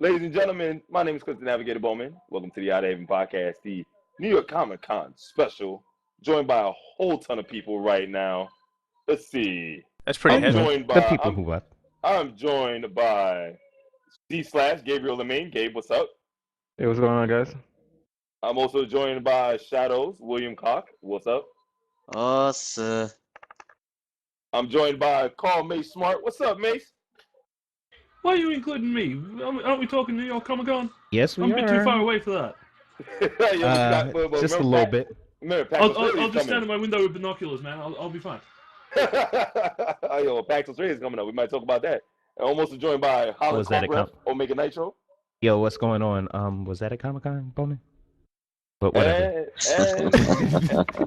Ladies and gentlemen, my name is Clifton Navigator Bowman. Welcome to the Outerhaven podcast, the New York Comic Con special, joined by a whole ton of people right now. Let's see. That's pretty I'm heavy. joined The by people who left. I'm joined by C slash Gabriel Lemaine. Gabe, what's up? Hey, what's going on, guys? I'm also joined by Shadows, William Cock. What's up? Oh, sir. I'm joined by Carl Mace Smart. What's up, Mace? Why are you including me? Aren't we talking New York Comic Con? Yes, we I'm are. a bit too far away for that. Just a little bit. I'll just stand in my window with binoculars, man. I'll be fine. Yo, PAX Australia is coming up. We might talk about that. And almost joined by Holland Was that a Congress, Omega Nitro. Yo, what's going on? Was that a Comic-Con, Bowman? But whatever.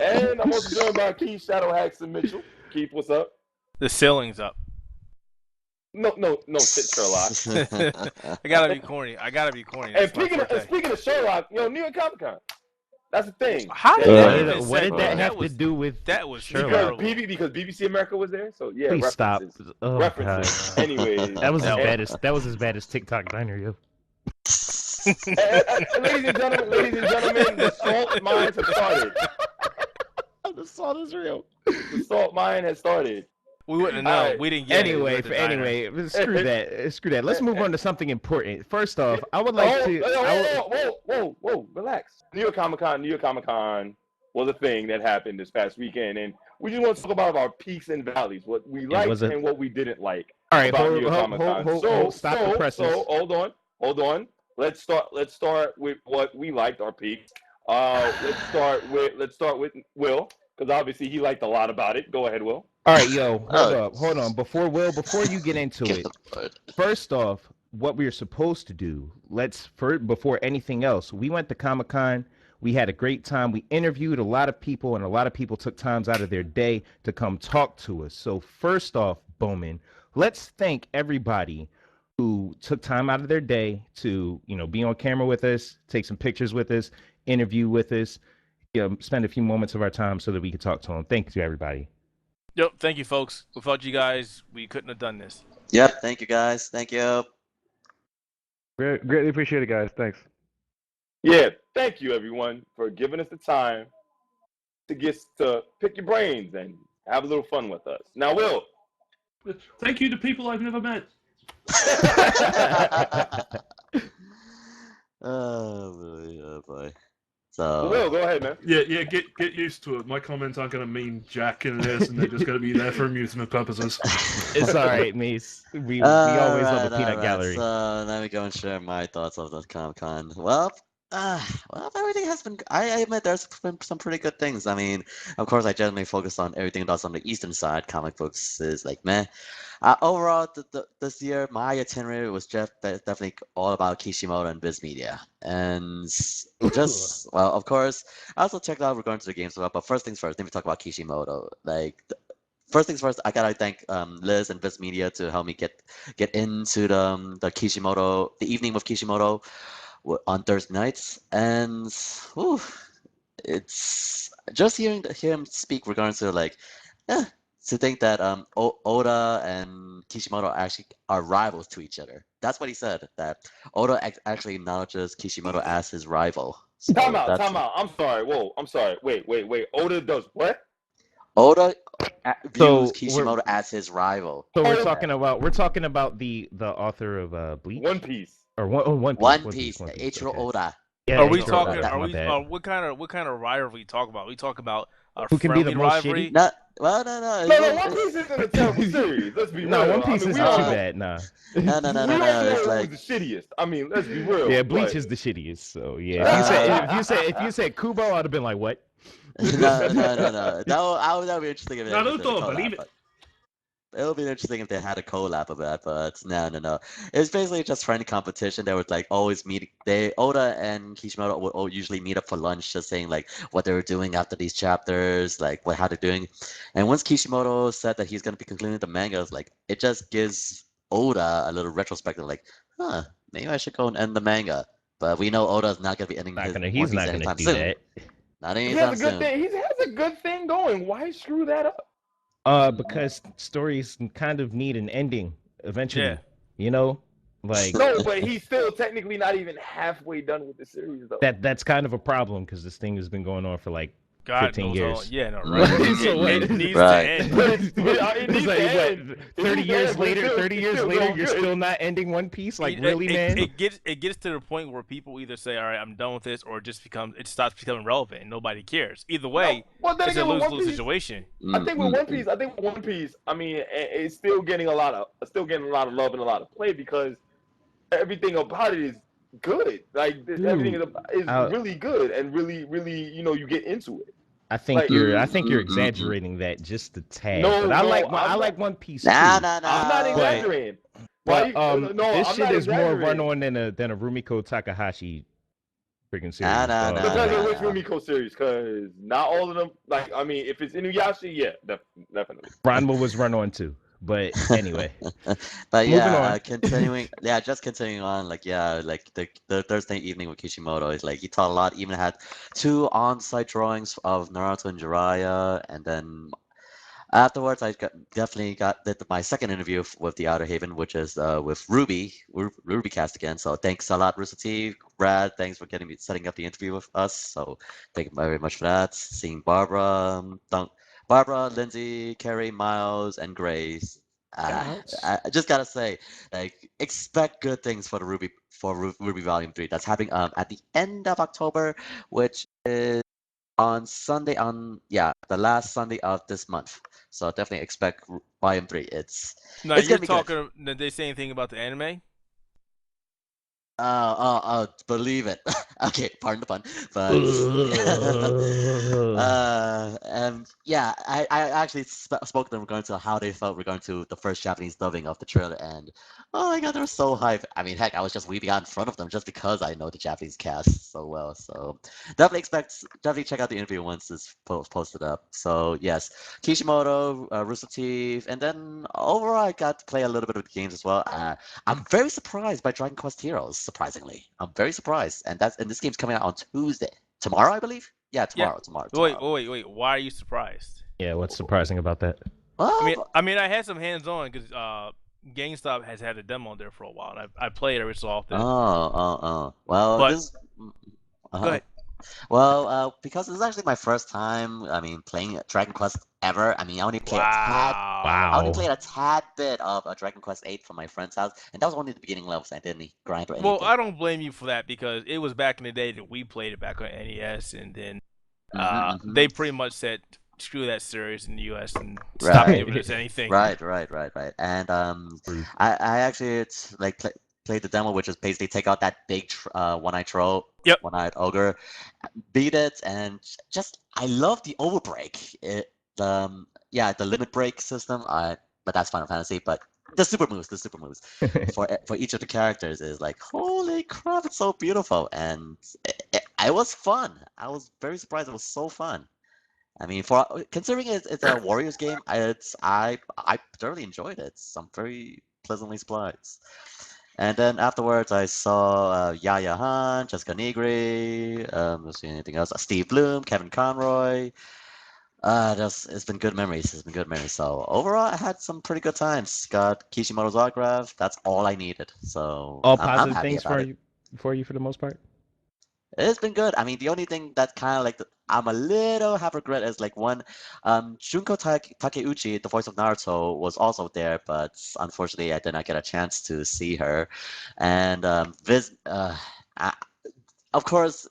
And I'm also joined by Keith Shadow Haxton Mitchell. Keith, what's up? The ceiling's up. No, shit, Sherlock. I gotta be corny. And speaking of Sherlock, New York Comic Con. That's the thing. How did that even What did that have was, to do with that was Sherlock? Because BBC America was there, so yeah. Please stop. Oh, References. God. Anyways, That was as bad as TikTok Diner, yo. Ladies and gentlemen, the salt mines have started. The salt is real. The salt mine has started. We wouldn't have known. Right. We didn't get Anyway, it. screw that. Let's move on to something important. First off, I would like to. Whoa, relax. New York Comic Con was a thing that happened this past weekend, and we just want to talk about our peaks and valleys, what we liked and what we didn't like. All right, about New York Comic Con. stop the presses. So hold on. Let's start with what we liked, our peaks. Let's start with Will, because obviously he liked a lot about it. Go ahead, Will. All right, yo, hold on. Before you get into it, first off, what we're supposed to do, before anything else, we went to Comic-Con. We had a great time. We interviewed a lot of people, and a lot of people took times out of their day to come talk to us. So first off, Bowman, let's thank everybody who took time out of their day to, be on camera with us, take some pictures with us, interview with us, spend a few moments of our time so that we could talk to them. Thank you, everybody. Yep, thank you, folks. Without you guys, we couldn't have done this. Yep, thank you, guys. Thank you. Greatly appreciate it, guys. Thanks. Yeah, thank you, everyone, for giving us the time to pick your brains and have a little fun with us. Now, Will. Thank you to people I've never met. Oh boy. So Will, go ahead, man. Yeah, get used to it. My comments aren't going to mean jack in this, and they're just going to be there for amusement purposes. It's all right, Mace. We always love a peanut gallery. So let me go and share my thoughts of the Comic Con. Well, everything has been. I admit there's been some pretty good things. I mean, of course, I generally focus on everything that's on the eastern side. Comic books is like meh. Overall, this year, my itinerary was definitely all about Kishimoto and Viz Media. And of course, I also checked out regarding to the games as well. But first things first, let me talk about Kishimoto. First things first, I gotta thank Liz and Viz Media to help me get into the Kishimoto, the evening with Kishimoto on Thursday nights. And it's just hearing him speak regarding to to think that Oda and Kishimoto actually are rivals to each other. That's what he said, that Oda actually acknowledges Kishimoto as his rival. So Time out. I'm sorry. Whoa, I'm sorry. Wait. Oda does what? Oda views Kishimoto as his rival. So we're talking about the author of Bleach? One Piece. Or One Piece. One Piece, Eiichiro okay. Oda. Yeah, Are we Eiichiro talking? Oda, Are my bad. we? What kind of rivalry talk about? We talk about a Who can be friendly the most rivalry. shitty? No. No, One Piece isn't a terrible series. Let's be real. No, One Piece isn't too all bad, nah. No. We all It's know like who's the shittiest. I mean, let's be real. Yeah, Bleach but- is the shittiest. So yeah, if you said Kubo, I'd have been like, what? no. That would be interesting if No, they did a don't collab, believe it. but it would be interesting if they had a collab of that, but no. It's basically just friendly competition. They would always meet. Oda and Kishimoto would usually meet up for lunch, just saying what they were doing after these chapters, how they're doing. And once Kishimoto said that he's gonna be concluding the manga, it's it just gives Oda a little retrospective, maybe I should go and end the manga. But we know Oda's not gonna be ending He's not gonna anytime do soon. that. Not He anytime has a good soon. thing. He has a good thing going. Why screw that up? Because stories kind of need an ending eventually. Yeah. You know? Like No, but he's still technically not even halfway done with the series, though. that's kind of a problem because this thing has been going on for like God 15 knows how long. years. Yeah, no, right. So what? It needs Right. to end. But it It's needs like to what? end. 30 It needs to years end, but later, it's 30 years still later, going you're good. still not ending One Piece. Like really, man? It gets to the point where people either say, "All right, I'm done with this," or it stops becoming relevant and nobody cares. Either way, Well, then it's a again, with One lose-lose Piece, situation. I think with One Piece, I mean, it's still getting a lot of love and a lot of play because everything about it is good. Like everything is really good and really, really, you get into it. I think Like, you're exaggerating that just a tad. No, but I I'm like not. One Piece Nah, too. nah, nah. I'm not But exaggerating. but No, this I'm shit not is more exaggerating. run on than a Rumiko Takahashi freaking series. Nah, nah, dog. nah. Depends on which Rumiko series, because not all of them. Like, I mean, if it's Inuyasha, yeah, definitely. Ranma was run on too. But anyway, But moving yeah, on. continuing, yeah, just continuing on, like, yeah, like the Thursday evening with Kishimoto is like he taught a lot, even had 2 on-site drawings of Naruto and Jiraiya, and then afterwards definitely did my second interview with the Outerhaven, which is with Ruby Cast again. So thanks a lot, Rooster T, Brad, thanks for setting up the interview with us. So thank you very much for that. Seeing Barbara, Lindsay, Carrie, Miles, and Grace. I just gotta say, like, expect good things for the Ruby Volume 3. That's happening at the end of October, which is on Sunday, the last Sunday of this month. So definitely expect Volume 3. It's Now it's you're gonna be good. talking. Did they say anything about the anime? Believe it. Okay, pardon the pun, but yeah, I actually spoke to them regarding to how they felt regarding to the first Japanese dubbing of the trailer, and oh my god, they were so hyped. I mean, heck, I was just weeping out in front of them just because I know the Japanese cast so well. So definitely check out the interview once it's posted up. So yes, Kishimoto, Rooster Teeth, and then overall I got to play a little bit of the games as well. I'm very surprised by Dragon Quest Heroes. Surprisingly, I'm very surprised, and this game's coming out on Tuesday, tomorrow, I believe. Yeah, tomorrow. Wait. Why are you surprised? Yeah, what's surprising about that? Well, I mean, I had some hands-on because GameStop has had a demo there for a while, and I play it every so often. Well, But- this. Go ahead. Well, because this is actually my first time, I mean, playing Dragon Quest ever. I mean, I only played a tad bit of Dragon Quest 8 from my friend's house, and that was only the beginning levels. I didn't grind or anything. Well, I don't blame you for that because it was back in the day that we played it back on NES, and then they pretty much said screw that series in the US and stop giving us anything. Right. And I actually played the demo, which is basically take out that big one-eyed troll, one-eyed ogre, beat it, and just I love the overbreak. The limit break system. But that's Final Fantasy. But the super moves for each of the characters is like, holy crap, it's so beautiful, and it was fun. I was very surprised. It was so fun. I mean, considering it's a Warriors game, I thoroughly enjoyed it. I'm very pleasantly surprised. And then afterwards, I saw Yaya Han, Jessica Negri. Let's see anything else. Steve Bloom, Kevin Conroy. It's been good memories. So overall, I had some pretty good times. Got Kishimoto's autograph. That's all I needed. So all I'm positive happy things about it. for you for the most part. It's been good. I mean, the only thing that kind of like I'm a little have regret is like one, Junko Takeuchi, the voice of Naruto, was also there, but unfortunately I did not get a chance to see her. And of course,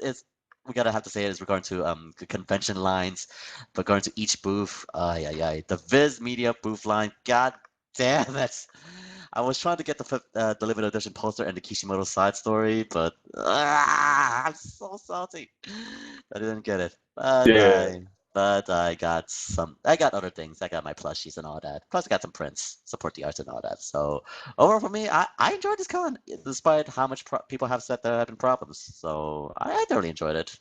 we gotta have to say it is regarding to the convention lines, but going to each booth. The Viz Media booth line. God damn it! I was trying to get the limited edition poster and the Kishimoto side story, but I'm so salty I didn't get it. But I got other things. I got my plushies and all that. Plus, I got some prints, support the arts and all that. So overall, for me, I enjoyed this con, despite how much people have said there have been problems. So I thoroughly enjoyed it.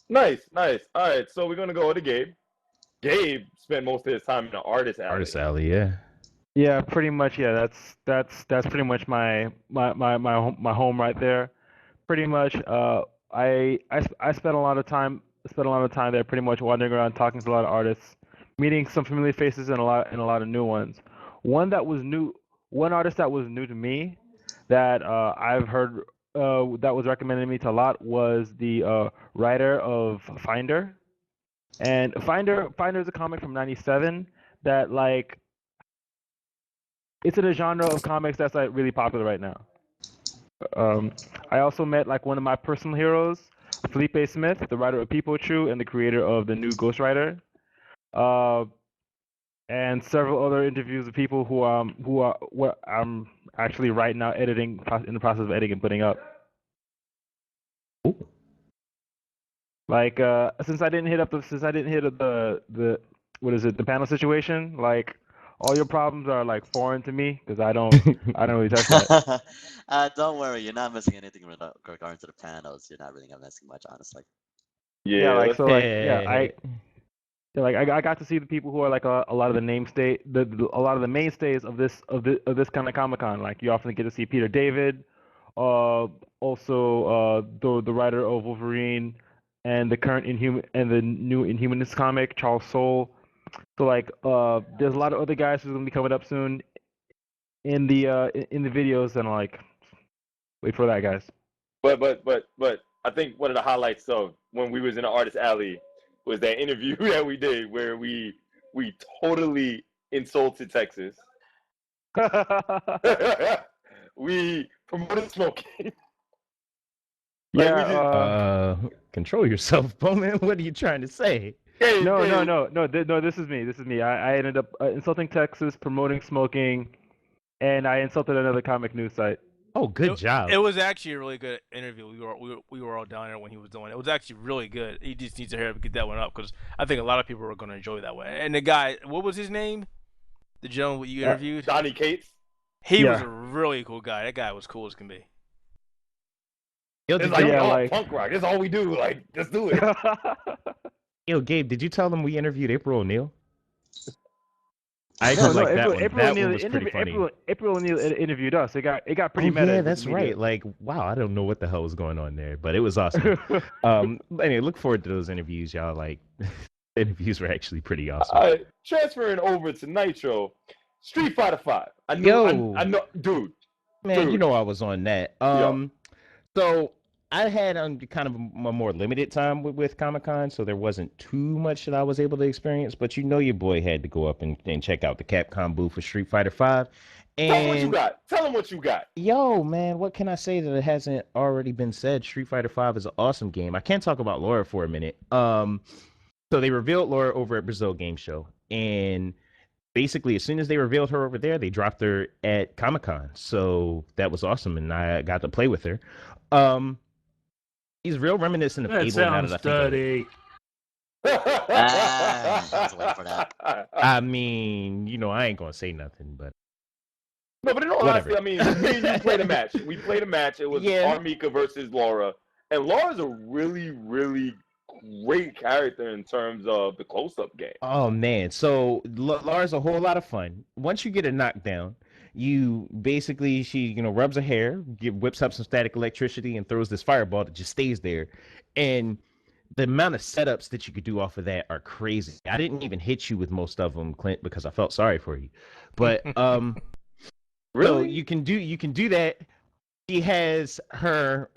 Nice. All right, so we're gonna go to Gabe. Gabe spent most of his time in the artist alley. Artist alley, yeah. Yeah, pretty much. Yeah, that's pretty much my home right there. Pretty much. I spent a lot of time there, pretty much wandering around, talking to a lot of artists, meeting some familiar faces and a lot of new ones. One artist that was new to me that I've heard that was recommended to me to a lot was the writer of Finder. And Finder is a comic from '97 that like it's in a genre of comics that's like really popular right now. I also met like one of my personal heroes, Felipe Smith, the writer of People True and the creator of the new Ghost Rider, and several other interviews with people who are what I'm actually right now editing in the process of editing and putting up. Ooh. Like since I didn't hit up the what is it, the panel situation, like all your problems are like foreign to me because I don't really touch that. Don't worry, you're not missing anything regarding to the panels. You're not really missing much, honestly. Yeah, like so, like yeah, Hey. I got to see the people who are like a lot of the a lot of the mainstays of this kind of Comic Con. Like you often get to see Peter David, also the writer of Wolverine, and the current the new Inhumanist comic, Charles Soule. So like there's a lot of other guys who's gonna be coming up soon in the videos, and like wait for that, guys. But I think one of the highlights of when we was in the artist alley was that interview that we did where we totally insulted Texas. We promoted smoking. Yeah. Control yourself, Bowman. What are you trying to say? No. This is me. I ended up insulting Texas, promoting smoking, and I insulted another comic news site. Oh, good job. It was actually a really good interview. We were all down there when he was doing it. It was actually really good. He just needs to hurry up and get that one up because I think a lot of people are going to enjoy that one. And the guy, what was his name? The gentleman you interviewed? Donnie Cates. He was a really cool guy. That guy was cool as can be. It's like punk rock. That's all we do. Like, let's do it. Yo, Gabe, did you tell them we interviewed April O'Neil? April O'Neil interviewed us. It got pretty meta. Yeah, that's right. Like, wow, I don't know what the hell was going on there, but it was awesome. Anyway, look forward to those interviews, y'all. Like, the interviews were actually pretty awesome. Transferring over to Nitro, Street Fighter 5. I know, dude. Man, you know I was on that. So I had kind of a more limited time with Comic-Con, so there wasn't too much that I was able to experience. But you know, your boy had to go up and check out the Capcom booth for Street Fighter 5. And tell them what you got. Yo, man, what can I say that it hasn't already been said? Street Fighter 5 is an awesome game. I can't talk about Laura for a minute. So they revealed Laura over at Brazil Game Show, and basically, as soon as they revealed her over there, they dropped her at Comic-Con. So that was awesome, and I got to play with her. He's real reminiscent of Abel. Sounds dirty. I was waiting for that. I mean, you know, I ain't gonna say nothing, but no, but in all honesty, I mean, me and you played a match. We played a match. It was Armika versus Laura, and Laura's a really, really great character in terms of the close-up game. Oh man, so Laura's a whole lot of fun. Once you get a knockdown, you basically she rubs her hair, whips up some static electricity, and throws this fireball that just stays there. And the amount of setups that you could do off of that are crazy. I didn't even hit you with most of them, Clint, because I felt sorry for you. But really, so you can do that. She has her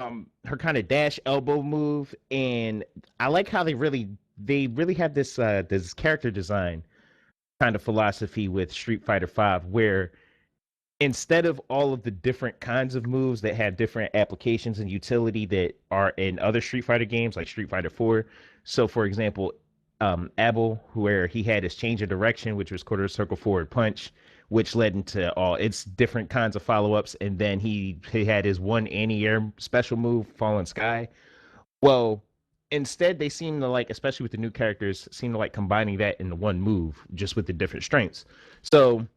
kind of dash elbow move, and I like how they really have this this character design kind of philosophy with Street Fighter V, where instead of all of the different kinds of moves that have different applications and utility that are in other Street Fighter games like Street Fighter 4. So for example, Abel, where he had his change of direction, which was quarter circle forward punch, which led into all its different kinds of follow-ups, and then he had his one anti-air special move, Fallen Sky. Well, instead they seem to like, especially with the new characters, seem to like combining that into one move, just with the different strengths. So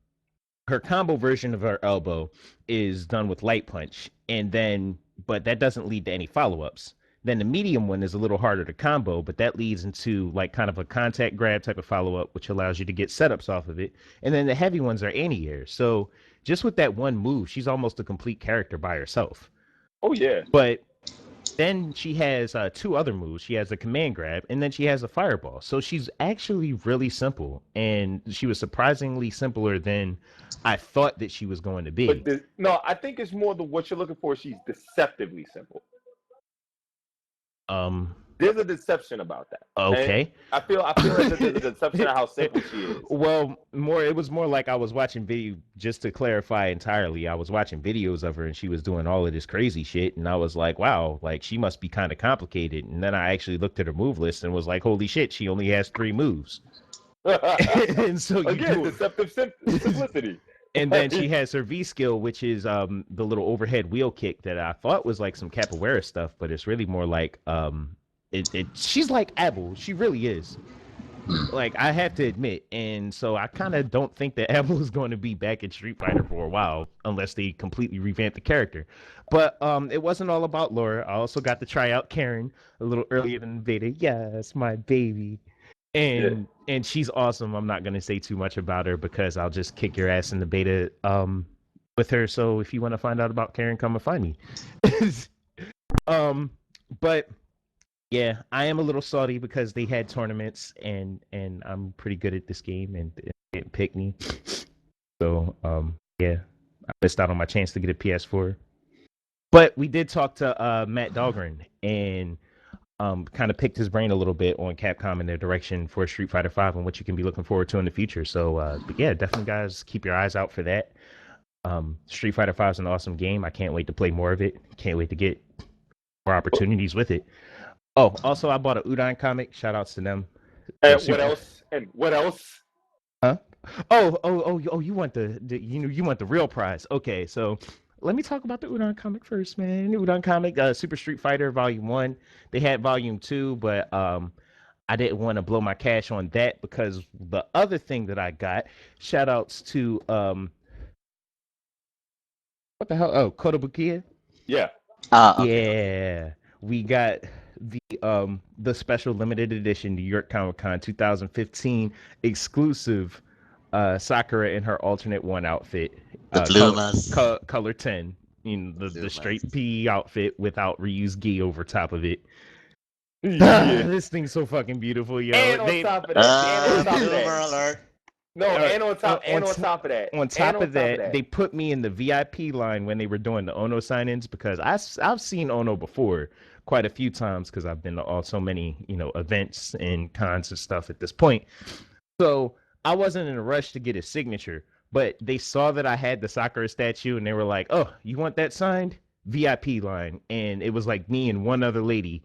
her combo version of her elbow is done with light punch, but that doesn't lead to any follow-ups. Then the medium one is a little harder to combo, but that leads into like kind of a contact grab type of follow-up, which allows you to get setups off of it. And then the heavy ones are anti-airs. So just with that one move, she's almost a complete character by herself. Oh yeah. But Then she has two other moves. She has a command grab, and then she has a fireball. So she's actually really simple, and she was surprisingly simpler than I thought that she was going to be. But no, I think it's more what you're looking for. She's deceptively simple. There's a deception about that. Okay. And I feel like there's a deception of how simple she is. Well, it was more like I was watching video, just to clarify entirely, I was watching videos of her and she was doing all of this crazy shit, and I was like, wow, like she must be kind of complicated. And then I actually looked at her move list and was like, holy shit, she only has 3 moves. And so again, deceptive simplicity. And then she has her V skill, which is the little overhead wheel kick that I thought was like some capoeira stuff, but it's really more like she's like Abel. She really is. Like, I have to admit. And so I kind of don't think that Abel is going to be back in Street Fighter for a while unless they completely revamp the character. But it wasn't all about Laura. I also got to try out Karen a little earlier than the beta. Yes, my baby. And she's awesome. I'm not going to say too much about her because I'll just kick your ass in the beta with her. So if you want to find out about Karen, come and find me. But yeah, I am a little salty because they had tournaments and I'm pretty good at this game and it didn't pick me. So yeah, I missed out on my chance to get a PS4. But we did talk to Matt Dahlgren and kind of picked his brain a little bit on Capcom and their direction for Street Fighter V and what you can be looking forward to in the future. So, but yeah, definitely, guys, keep your eyes out for that. Street Fighter V is an awesome game. I can't wait to play more of it. Can't wait to get more opportunities with it. Oh, also, I bought a Udon comic. Shout outs to them. And what else? And what else? Huh? Oh! You want you want the real prize? Okay, so. Let me talk about the Udon comic first, man. The Udon comic, Super Street Fighter Volume 1. They had Volume 2, but I didn't want to blow my cash on that because the other thing that I got, shout outs to, what the hell? Oh, Kotobukiya? Yeah. Yeah. We got the special limited edition New York Comic Con 2015 exclusive Sakura in her alternate 1 outfit. Color 10, the straight PE outfit without reused gi over top of it. Yeah. This thing's so fucking beautiful, yo. And on top of that, on top of that, they put me in the VIP line when they were doing the Ono sign-ins because I've seen Ono before quite a few times because I've been to so many events and cons and stuff at this point. So I wasn't in a rush to get his signature. But they saw that I had the Sakura statue, and they were like, oh, you want that signed? VIP line. And it was like me and one other lady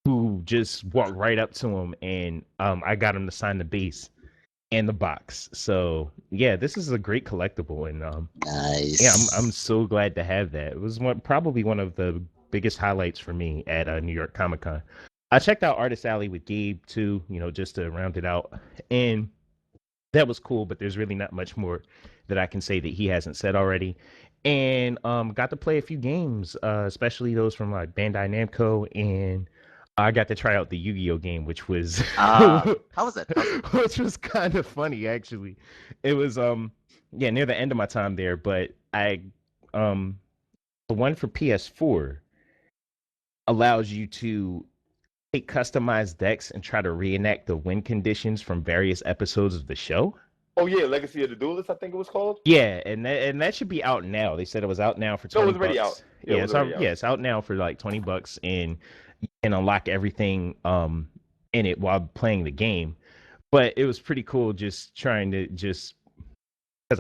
who just walked right up to him, and I got him to sign the base and the box. So, yeah, this is a great collectible. And nice. Yeah, I'm so glad to have that. It was probably one of the biggest highlights for me at New York Comic Con. I checked out Artist Alley with Gabe, too, just to round it out. And that was cool, but there's really not much more that I can say that he hasn't said already. And got to play a few games, especially those from like Bandai Namco, and I got to try out the Yu-Gi-Oh game, which was how was it? Which was kind of funny, actually. It was near the end of my time there, but the one for PS4 allows you to take customized decks and try to reenact the win conditions from various episodes of the show. Oh yeah, Legacy of the Duelist, I think it was called. Yeah, and that should be out now. They said it was out now for $20. No, it was already out. Yeah, it's out now for like $20, and you can unlock everything in it while playing the game. But it was pretty cool just trying to because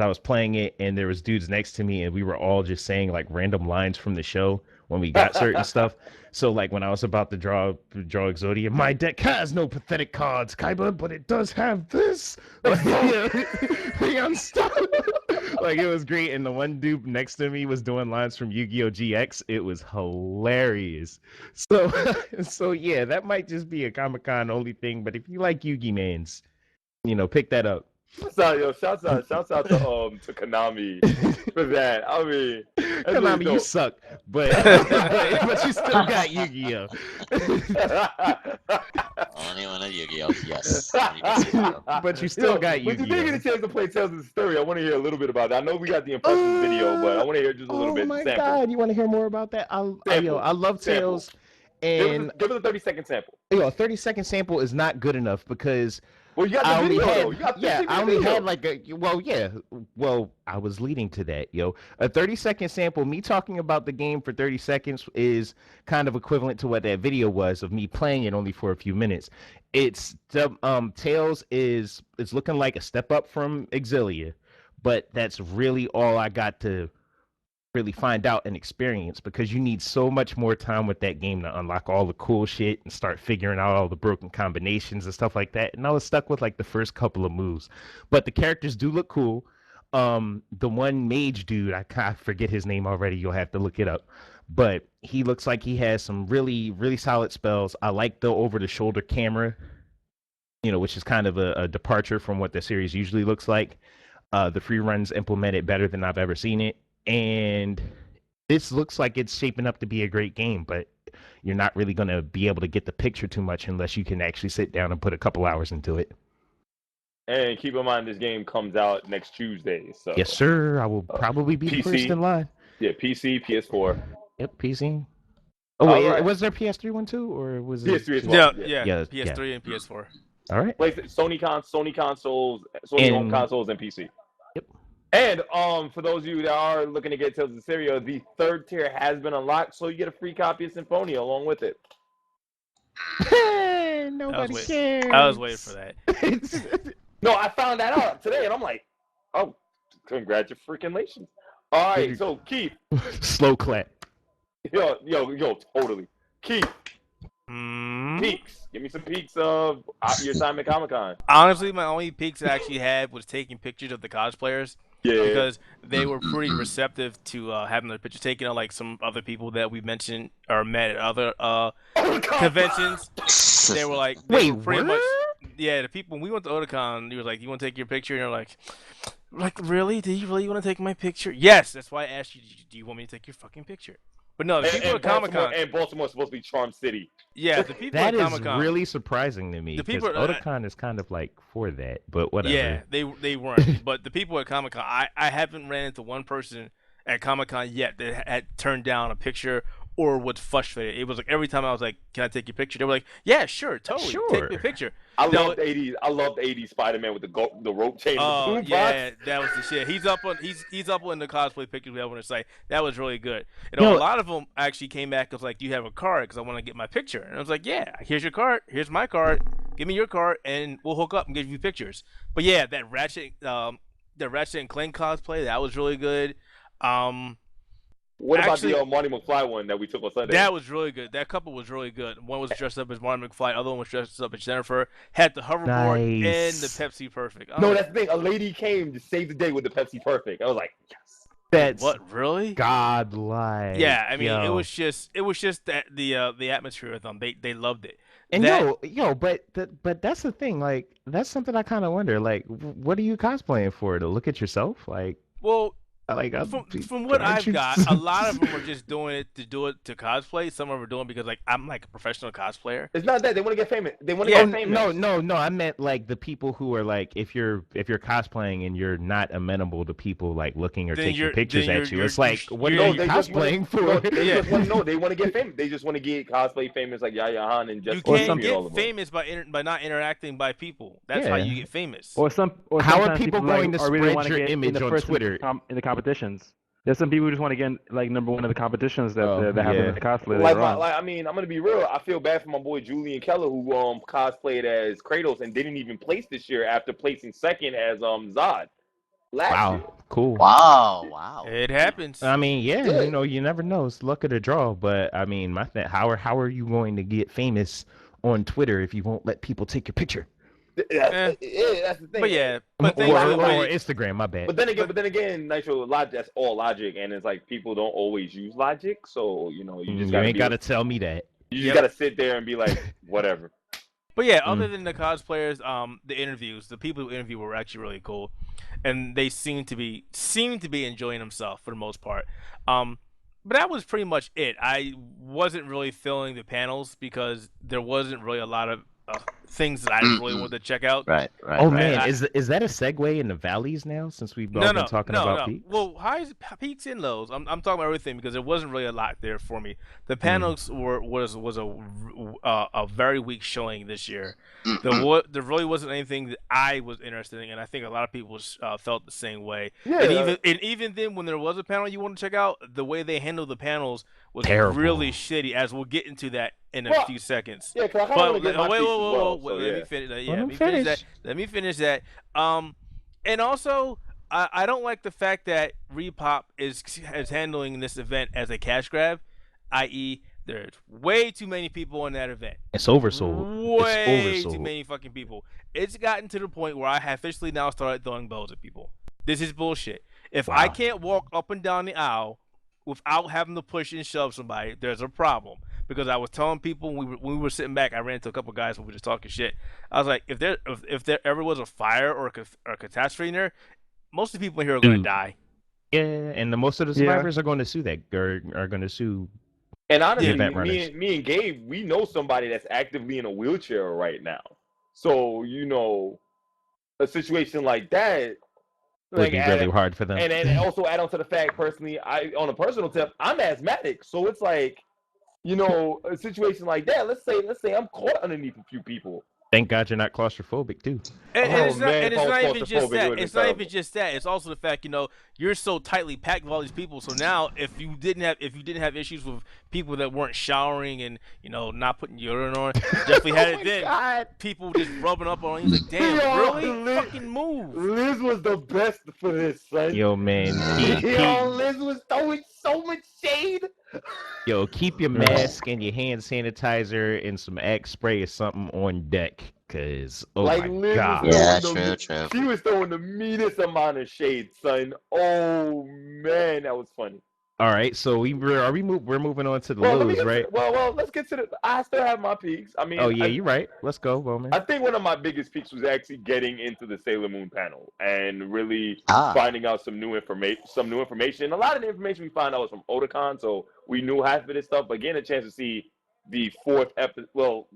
I was playing it and there was dudes next to me and we were all just saying like random lines from the show when we got certain stuff. So like when I was about to draw Exodia, my deck has no pathetic cards, Kaiba, but it does have this. The unstoppable. Like it was great. And the one dude next to me was doing lines from Yu-Gi-Oh! GX. It was hilarious. So yeah, that might just be a Comic-Con only thing. But if you like Yu-Gi Mans, pick that up. Shouts out to Konami for that. I mean, Konami, you suck, but you still got Yu-Gi-Oh. Only one of Yu-Gi-Oh. Yes. But you still got Yu-Gi-Oh. When you get a chance to play Tales of the Story, I want to hear a little bit about that. I know we got the impressions video, but I want to hear just a little bit. Oh my god, you want to hear more about that? I love Tales. And give us a 30-second sample. A 30-second sample is not good enough because Well, you got the video though. You got I only had like I was leading to that, yo. A 30-second sample, me talking about the game for 30 seconds is kind of equivalent to what that video was of me playing it only for a few minutes. It's Tails is looking like a step up from Exilia, but that's really all I got to really find out and experience, because you need so much more time with that game to unlock all the cool shit and start figuring out all the broken combinations and stuff like that. And I was stuck with like the first couple of moves, but the characters do look cool. The one mage dude, I forget his name already. You'll have to look it up, but he looks like he has some really, really solid spells. I like the over-the-shoulder camera, which is kind of a departure from what the series usually looks like. The free runs implement it better than I've ever seen it. And this looks like it's shaping up to be a great game, but you're not really going to be able to get the picture too much unless you can actually sit down and put a couple hours into it. And keep in mind, this game comes out next Tuesday. So yes, sir. I will probably be the first in line. Yeah, PC, PS4. Yep, PC. Oh, wait, right. Was there PS3 one too, or was it PS3 as well? Yeah, PS3 and PS4. All right. Sony consoles, Sony home consoles, and PC. Yep. And for those of you that are looking to get Tales of Syria, the 3rd tier has been unlocked, so you get a free copy of Symphonia along with it. Nobody cares. I was waiting for that. No, I found that out today, and I'm like, oh, congratulations. All right, so Keith. Slow clap. Yo, totally. Keith. Mm-hmm. Peaks. Give me some peaks of your time at Comic-Con. Honestly, my only peaks I actually had was taking pictures of the cosplayers. Yeah. Because they were pretty receptive to having their pictures taken, like some other people that we mentioned or met at other conventions. They were like, pretty much. Yeah, the people, when we went to Otakon, he was like, you want to take your picture? And they're like, really? Do you really want to take my picture? Yes, that's why I asked you, do you want me to take your fucking picture? But no, the people at Comic-Con. And Baltimore's supposed to be Charm City. Yeah, the people at Comic-Con. That is really surprising to me. The people Otakon is kind of like for that, but whatever. Yeah, they weren't. But the people at Comic-Con, I haven't ran into one person at Comic-Con yet that had turned down a picture or was frustrated. It was like every time I was like, "Can I take your picture?" They were like, "Yeah, sure, totally, take your picture." I loved the '80s Spider-Man with the rope chain. Oh yeah, that was the shit. He's up on the cosplay pictures we have on the site. That was really good. A lot of them actually came back and was like, "Do you have a card? Because I want to get my picture." And I was like, "Yeah, here's your card. Here's my card. Give me your card, and we'll hook up and give you pictures." But yeah, that Ratchet and Clank cosplay, that was really good. What about the Marty McFly one that we took on Sunday? That was really good. That couple was really good. One was dressed up as Marty McFly, the other one was dressed up as Jennifer. Had the hoverboard and the Pepsi Perfect. No, that's the thing. A lady came to save the day with the Pepsi Perfect. I was like, yes. That's what, really? Godlike. Yeah, I mean, it was just that the atmosphere of them. They loved it. And but that's the thing. Like, that's something I kind of wonder. Like, what are you cosplaying for? To look at yourself? Like, well. From what I've got, a lot of them are just doing it to cosplay. Some of them are doing it because I'm like a professional cosplayer. It's not that they want to get famous. They want to get famous. No. I meant like the people who are like, if you're cosplaying and you're not amenable to people like looking or taking pictures at you, it's like, what are you cosplaying for? They want to get famous. They just want to get cosplay famous like Yaya Han and just. You can't get famous by not interacting by people. That's how you get famous. How are people going to spread your image on Twitter in the competitions? There's some people who just want to get like number one in the competitions that happen in the cosplay. I mean, I'm gonna be real. I feel bad for my boy Julian Keller who cosplayed as Kratos and didn't even place this year after placing second as Zod. Last year. Cool. Wow. It happens. I mean, you never know. It's luck of the draw. But I mean, how are you going to get famous on Twitter if you won't let people take your picture? That's the thing. But or Instagram, my bad. But then again, Nitro, that's all logic, and it's like people don't always use logic, so you just ain't gotta tell me that. You just gotta sit there and be like, whatever. But yeah, other than the cosplayers, the interviews, the people who interview were actually really cool, and they seem to be enjoying themselves for the most part. But that was pretty much it. I wasn't really feeling the panels because there wasn't really a lot of things that I really wanted to check out. Right. Oh man, is that a segue into Valleys now? Since we've all been talking about peaks. Well, peaks and lows. I'm talking about everything because there wasn't really a lot there for me. The panels was a very weak showing this year. There really wasn't anything that I was interested in, and I think a lot of people felt the same way. Yeah. And even then, when there was a panel you want to check out, the way they handled the panels was terrible. Really shitty. As we'll get into that in a few seconds. Yeah, because I kind of want to get my peaks as well. Let me finish that. Yeah, let me finish that. And also, I don't like the fact that Repop is handling this event as a cash grab, i.e., there's way too many people in that event. It's oversold. Way too many fucking people. It's gotten to the point where I have officially now started throwing bows at people. This is bullshit. If I can't walk up and down the aisle without having to push and shove somebody, there's a problem. Because I was telling people when we were sitting back, I ran into a couple guys when we were just talking shit. I was like, if there ever was a fire or a catastrophe in there, most of the people in here are going to die. Yeah, and most of the survivors are going to sue are going to sue. And honestly, me and Gabe, we know somebody that's actively in a wheelchair right now. So a situation like that would be really hard for them. And also add on to the fact, personally, on a personal tip, I'm asthmatic, so it's like. A situation like that. Let's say I'm caught underneath a few people. Thank God you're not claustrophobic too. And it's not even just that. It's not even just that. It's also the fact, you're so tightly packed with all these people. So now, if you didn't have issues with people that weren't showering and not putting deodorant on, you definitely had it then. God. People just rubbing up on you. Like, damn, really? Fucking move. Liz was the best for this, son. Yo, man. Liz was throwing so much shade. Yo, keep your mask and your hand sanitizer and some Axe spray or something on deck, cause my God. Yeah, true. She was throwing the meanest amount of shade, son. Oh man, that was funny. All right, so we're moving on to the lows, right? Well, let's get to the. I still have my peaks. I mean, you're right. Let's go, Bowman. I think one of my biggest peaks was actually getting into the Sailor Moon panel and really finding out some new information. A lot of the information we found out was from Otakon, so we knew half of this stuff. But getting a chance to see the fourth episode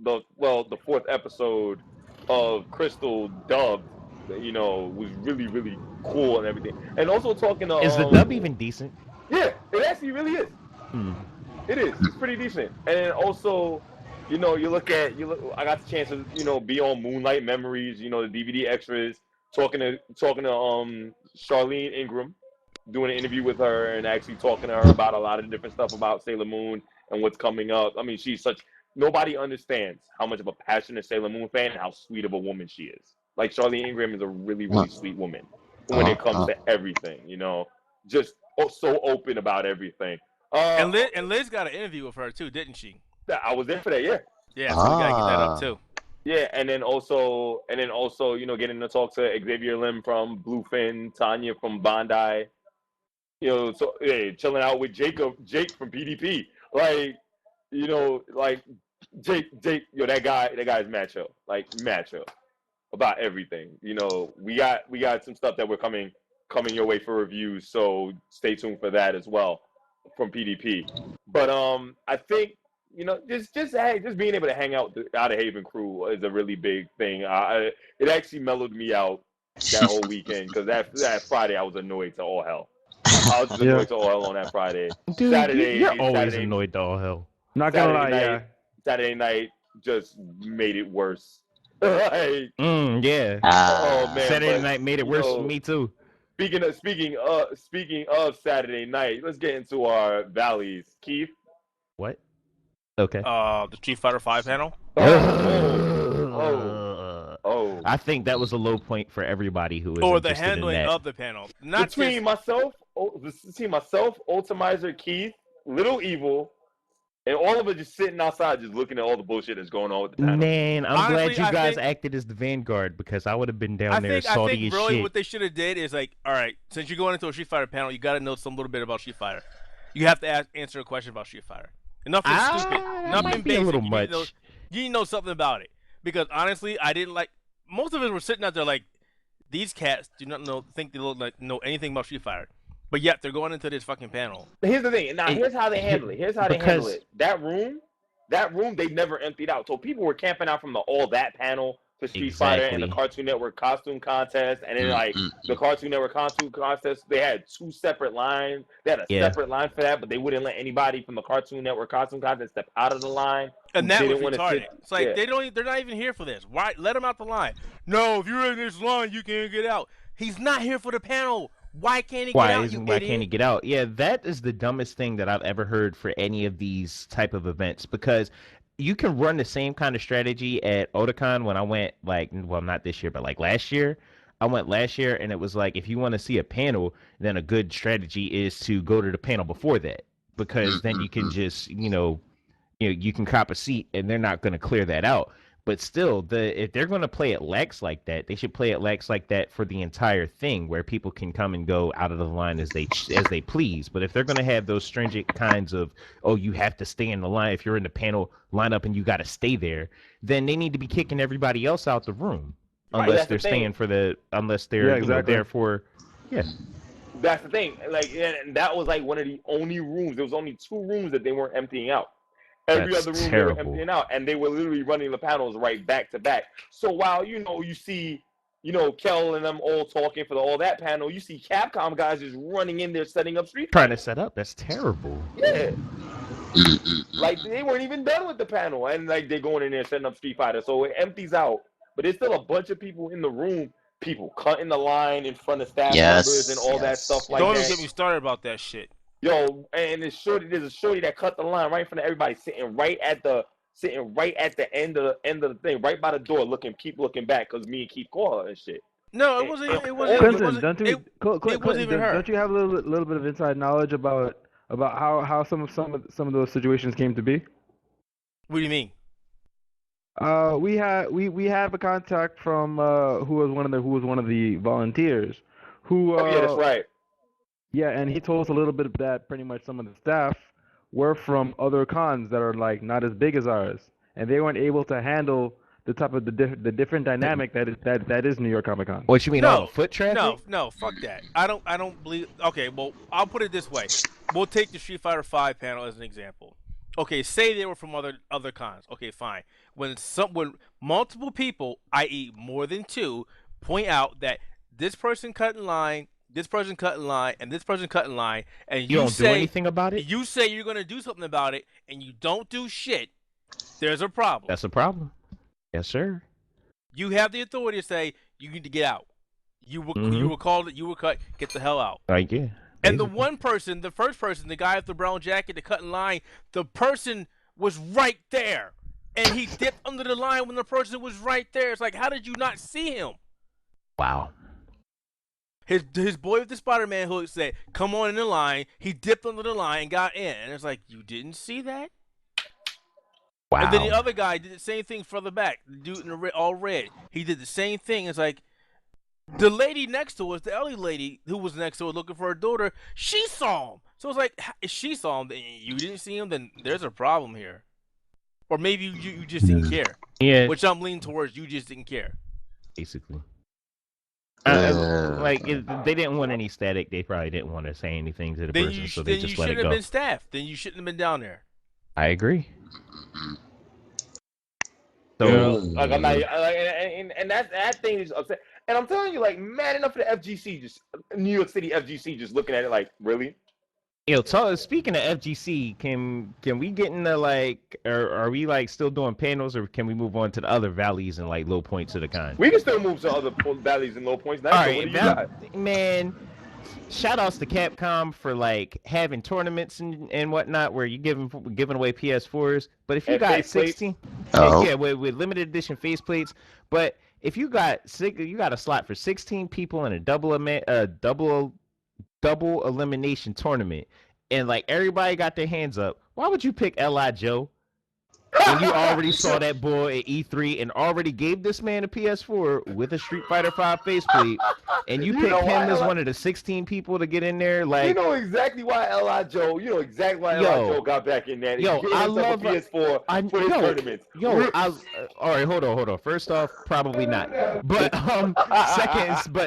of Crystal dubbed, was really, really cool and everything. And also talking to is the dub even decent? Yeah, it actually really is. It is. It's pretty decent. And then also, I got the chance to, be on Moonlight Memories, the DVD extras, talking to Charlene Ingram, doing an interview with her and actually talking to her about a lot of different stuff about Sailor Moon and what's coming up. I mean, nobody understands how much of a passionate Sailor Moon fan and how sweet of a woman she is. Like, Charlene Ingram is a really, really sweet woman when it comes to everything, just so open about everything. And Liz got an interview with her too, didn't she? I was there for that, yeah. Yeah, so we gotta get that up too. Yeah, and then also, getting to talk to Xavier Lim from Bluefin, Tanya from Bandai, chilling out with Jake from PDP, Jake, that guy's macho, macho about everything. We got some stuff that we're coming your way for reviews, so stay tuned for that as well from PDP. But I think just being able to hang out with the Outerhaven crew is a really big thing. It actually mellowed me out that whole weekend because that Friday I was annoyed to all hell. I was annoyed to all hell on that Friday. Dude, you're always annoyed to all hell. Not gonna lie, Saturday night just made it worse. Yeah. Oh man, Saturday night made it worse for me too. Speaking of Saturday night, let's get into our valleys. Keith? What? Okay. The Street Fighter 5 panel? I think that was a low point for everybody who was or the handling of the panel. Between myself, Ultimizer, Keith, Little Evil, and all of us just sitting outside just looking at all the bullshit that's going on with the panel. Man, I'm glad you guys acted as the vanguard because I would have been down there salty as shit. I think really what they should have did is all right, since you're going into a Street Fighter panel, you got to know some little bit about Street Fighter. You have to answer a question about Street Fighter. Nothing stupid. Nothing basic. A little much. You need to know something about it. Because honestly, I didn't like... Most of us were sitting out there like, these cats do not think they know anything about Street Fighter. But yet, they're going into this fucking panel. But here's the thing. Now, here's how they handle it. That room that room they never emptied out. So people were camping out from the All That panel for Street Fighter and the Cartoon Network costume contest, and then like the Cartoon Network costume contest, they had 2 separate lines. They had a separate line for that, but they wouldn't let anybody from the Cartoon Network costume contest step out of the line. And that was retarded. It's like they're not even here for this. Why let them out the line? No, if you're in this line, you can't get out. He's not here for the panel. Why can't he get out? Why can't he get out? Yeah, that is the dumbest thing that I've ever heard for any of these type of events, because you can run the same kind of strategy at Otakon when I went, like, well, not this year, but like last year. I went last year, and it was like, if you want to see a panel, then a good strategy is to go to the panel before that, because then you can just, you can cop a seat, and they're not going to clear that out. But still, if they're going to play it lax like that, they should play it lax like that for the entire thing, where people can come and go out of the line as they please. But if they're going to have those stringent kinds of, oh, you have to stay in the line if you're in the panel lineup and you got to stay there, then they need to be kicking everybody else out the room, unless they're staying for unless they're there for, That's the thing. Like, and that was like one of the only rooms. There was only 2 rooms that they weren't emptying out. Every other room they were emptying out, and they were literally running the panels right back to back. So while you see, Kel and them all talking for the All That panel, you see Capcom guys just running in there setting up Street Fighter. Trying to set up. That's terrible. Yeah. Like they weren't even done with the panel, and like they're going in there setting up Street Fighter. So it empties out, but there's still a bunch of people in the room. People cutting the line in front of staff members and all that stuff like that. Don't even get me started about that shit. Yo, and there's a shorty that cut the line right in front of everybody, sitting right at the end of the thing, right by the door, keep looking back, because me and Keith call her and shit. No, it wasn't. Clinton, don't you have a little bit of inside knowledge about how some of those situations came to be? What do you mean? We have a contact from who was one of the volunteers who. Yeah, that's right. Yeah, and he told us a little bit of that. Pretty much, some of the staff were from other cons that are like not as big as ours, and they weren't able to handle the type of the different dynamic that is New York Comic Con. What you mean? No, foot traffic? No, fuck that. I don't believe. Okay, well, I'll put it this way. We'll take the Street Fighter V panel as an example. Okay, say they were from other cons. Okay, fine. When multiple people, i.e., more than 2, point out that this person cut in line, this person cut in line, and this person cut in line, and you don't do anything about it? You say you're going to do something about it, and you don't do shit, there's a problem. That's a problem. Yes, sir. You have the authority to say, you need to get out. You were called, you were cut, get the hell out. Right, yeah. And the first person, the guy with the brown jacket, the cut in line, the person was right there. And he dipped under the line when the person was right there. It's like, how did you not see him? Wow. His boy with the Spider-Man hood said, come on in the line. He dipped under the line and got in. And it's like, you didn't see that? Wow. And then the other guy did the same thing further back. The dude in the all red. He did the same thing. It's like, the lady next to us, the elderly lady who was next to her looking for her daughter, she saw him. So it's like, if she saw him, then you didn't see him, then there's a problem here. Or maybe you just didn't care. Yeah. Which I'm leaning towards, you just didn't care. Basically. They didn't want any static. They probably didn't want to say anything to the person, so they just let it go. Then you shouldn't have been staff. Then you shouldn't have been down there. I agree. So, like, I'm not, and that thing is upset. And I'm telling you, like, mad enough for the FGC, just New York City FGC, just looking at it like, really? Yo, speaking of FGC, can we get into like, are we like still doing panels, or can we move on to the other valleys and like low points of the con? We can still move to other valleys and low points. All right, man. Shout outs to Capcom for like having tournaments and whatnot where you giving away PS4s. But if you got 16, with limited edition faceplates. But if you got a slot for 16 people in a double elimination tournament, and like everybody got their hands up, why would you pick L.I. Joe when you already saw that boy at E3 and already gave this man a PS4 with a Street Fighter V faceplate, and you picked him as one of the 16 people to get in there? Like, you know exactly why L.I. Joe. You know exactly why L.I. Joe got back in there. I love a PS4 for his tournaments. All right, hold on. First off, probably not. But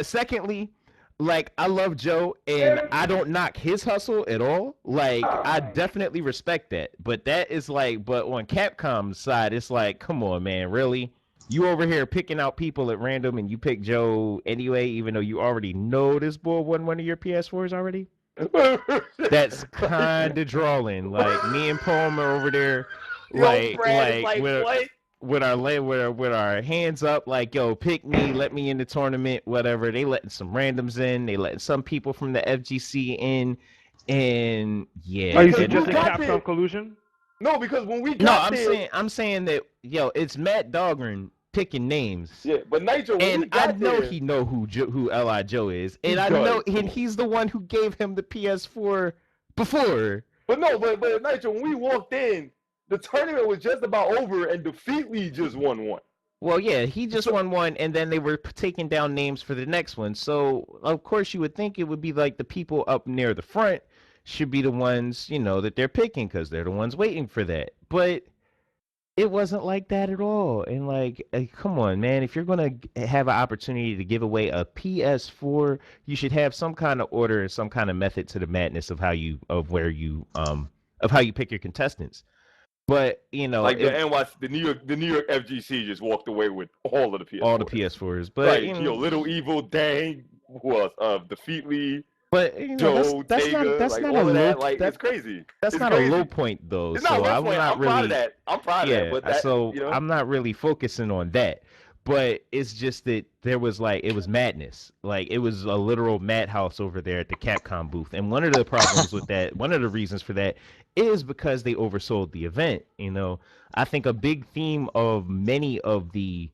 secondly. like I love Joe, and I don't knock his hustle at all. Like I definitely respect that, but that is like, but on Capcom's side, it's like, come on, man, really? You over here picking out people at random, and you pick Joe anyway, even though you already know this boy won one of your PS4s already. That's kind of drawing. Like me and Poem are over there, like with our hands up, like, yo, pick me, let me in the tournament, whatever. They letting some randoms in, they letting some people from the FGC in, and yeah. Are you suggesting Capcom collusion? No, because when we got I'm saying that, yo, it's Matt Dahlgren picking names. Yeah, but Nitro, when and I know he know who L.I. Joe is, and I know, and he's the one who gave him the PS4 before. But Nitro, when we walked in, the tournament was just about over, and Defeatly just won one. Well, yeah, he just won one, and then they were taking down names for the next one. So, of course, you would think it would be like the people up near the front should be the ones, you know, that they're picking because they're the ones waiting for that. But it wasn't like that at all. And, like, come on, man, if you're going to have an opportunity to give away a PS4, you should have some kind of order and some kind of method to the madness of how you pick your contestants. But, you know, like the New York FGC just walked away with all of the PS4s. All the PS4s. But, like, you know, Little Evil, Dang, who else? Defeatly. But, you know, Joe, that's like, not all a low, that, like, it's crazy. That's it's not crazy. a low point, though. It's so not a low point. I'm proud of that. I'm proud of that. But that, so you know? I'm not really focusing on that. But it's just that there was, like, it was madness. Like, it was a literal madhouse over there at the Capcom booth. And one of the problems with that, one of the reasons for that is because they oversold the event. You know, I think a big theme of many of the